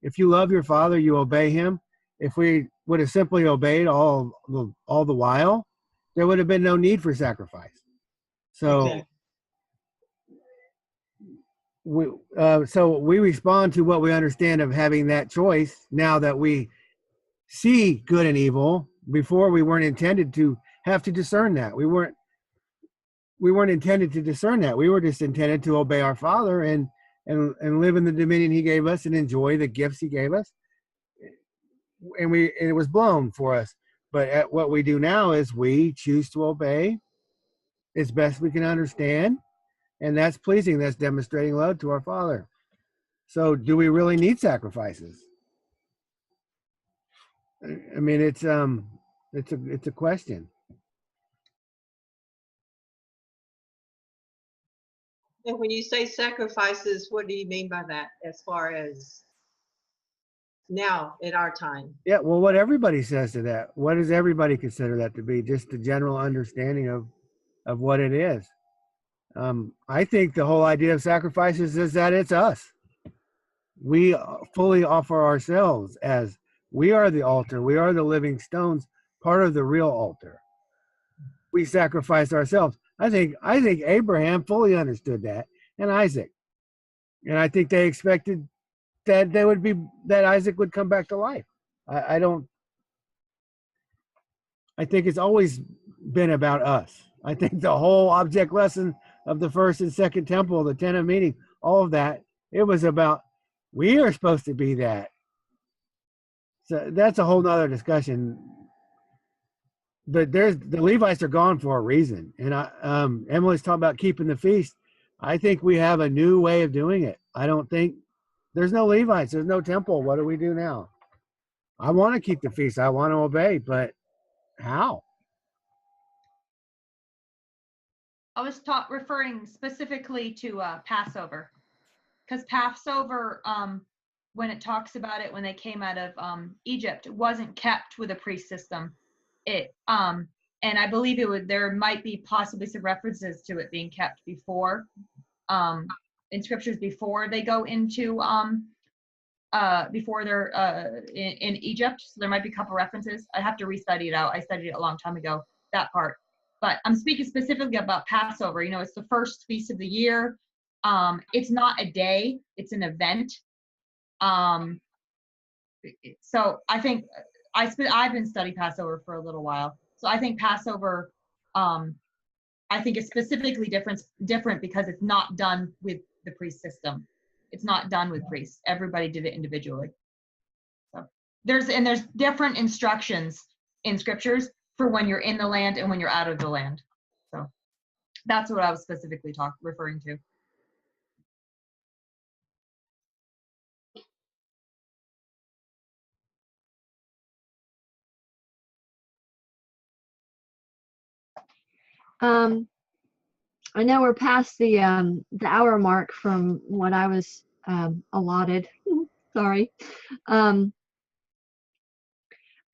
If you love your Father, you obey him. If we would have simply obeyed all the while, there would have been no need for sacrifice. So, Exactly. we respond to what we understand of having that choice now that we see good and evil. Before, we weren't intended to have to discern that. We weren't intended to discern that. We were just intended to obey our Father and live in the dominion he gave us and enjoy the gifts he gave us. And it was blown for us. But what we do now is we choose to obey as best we can understand, and that's pleasing. That's demonstrating love to our Father. So, do we really need sacrifices? I mean, it's a question. And when you say sacrifices, what do you mean by that as far as now in our time? Yeah, well, what everybody says to that, what does everybody consider that to be? Just the general understanding of what it is. I think the whole idea of sacrifices is that it's us. We fully offer ourselves as we are the altar. We are the living stones, part of the real altar. We sacrifice ourselves. I think Abraham fully understood that, and Isaac. And I think they expected that Isaac would come back to life. I think it's always been about us. I think the whole object lesson of the first and second temple, the tent of meeting, all of that, it was about we are supposed to be that. So that's a whole nother discussion. But the Levites are gone for a reason. And Emily's talking about keeping the feast. I think we have a new way of doing it. I don't think there's no Levites, there's no temple. What do we do now? I want to keep the feast. I want to obey, but how? I was referring specifically to Passover, because Passover, when it talks about it, when they came out of Egypt, it wasn't kept with a priest system. And I believe there might be possibly some references to it being kept before, in scriptures before they go into before they're in Egypt. So there might be a couple references. I have to restudy it out. I studied it a long time ago, that part. But I'm speaking specifically about Passover. It's the first feast of the year. It's not a day, it's an event. So I think I've been studying Passover for a little while. So I think Passover, I think it's specifically different because it's not done with the priest system. It's not done with priests. Everybody did it individually. So there's different instructions in scriptures for when you're in the land and when you're out of the land. So that's what I was specifically referring to. I know we're past the hour mark from what I was allotted. Sorry. I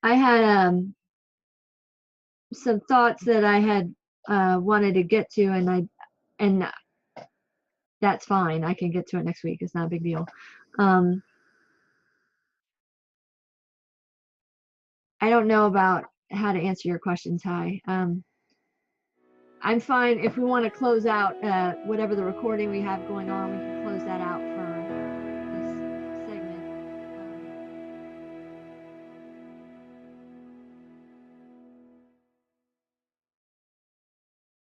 had some thoughts that I had wanted to get to, and that's fine. I can get to it next week. It's not a big deal. I don't know about how to answer your questions, Ty. I'm fine if we want to close out whatever the recording we have going on. We can close that out for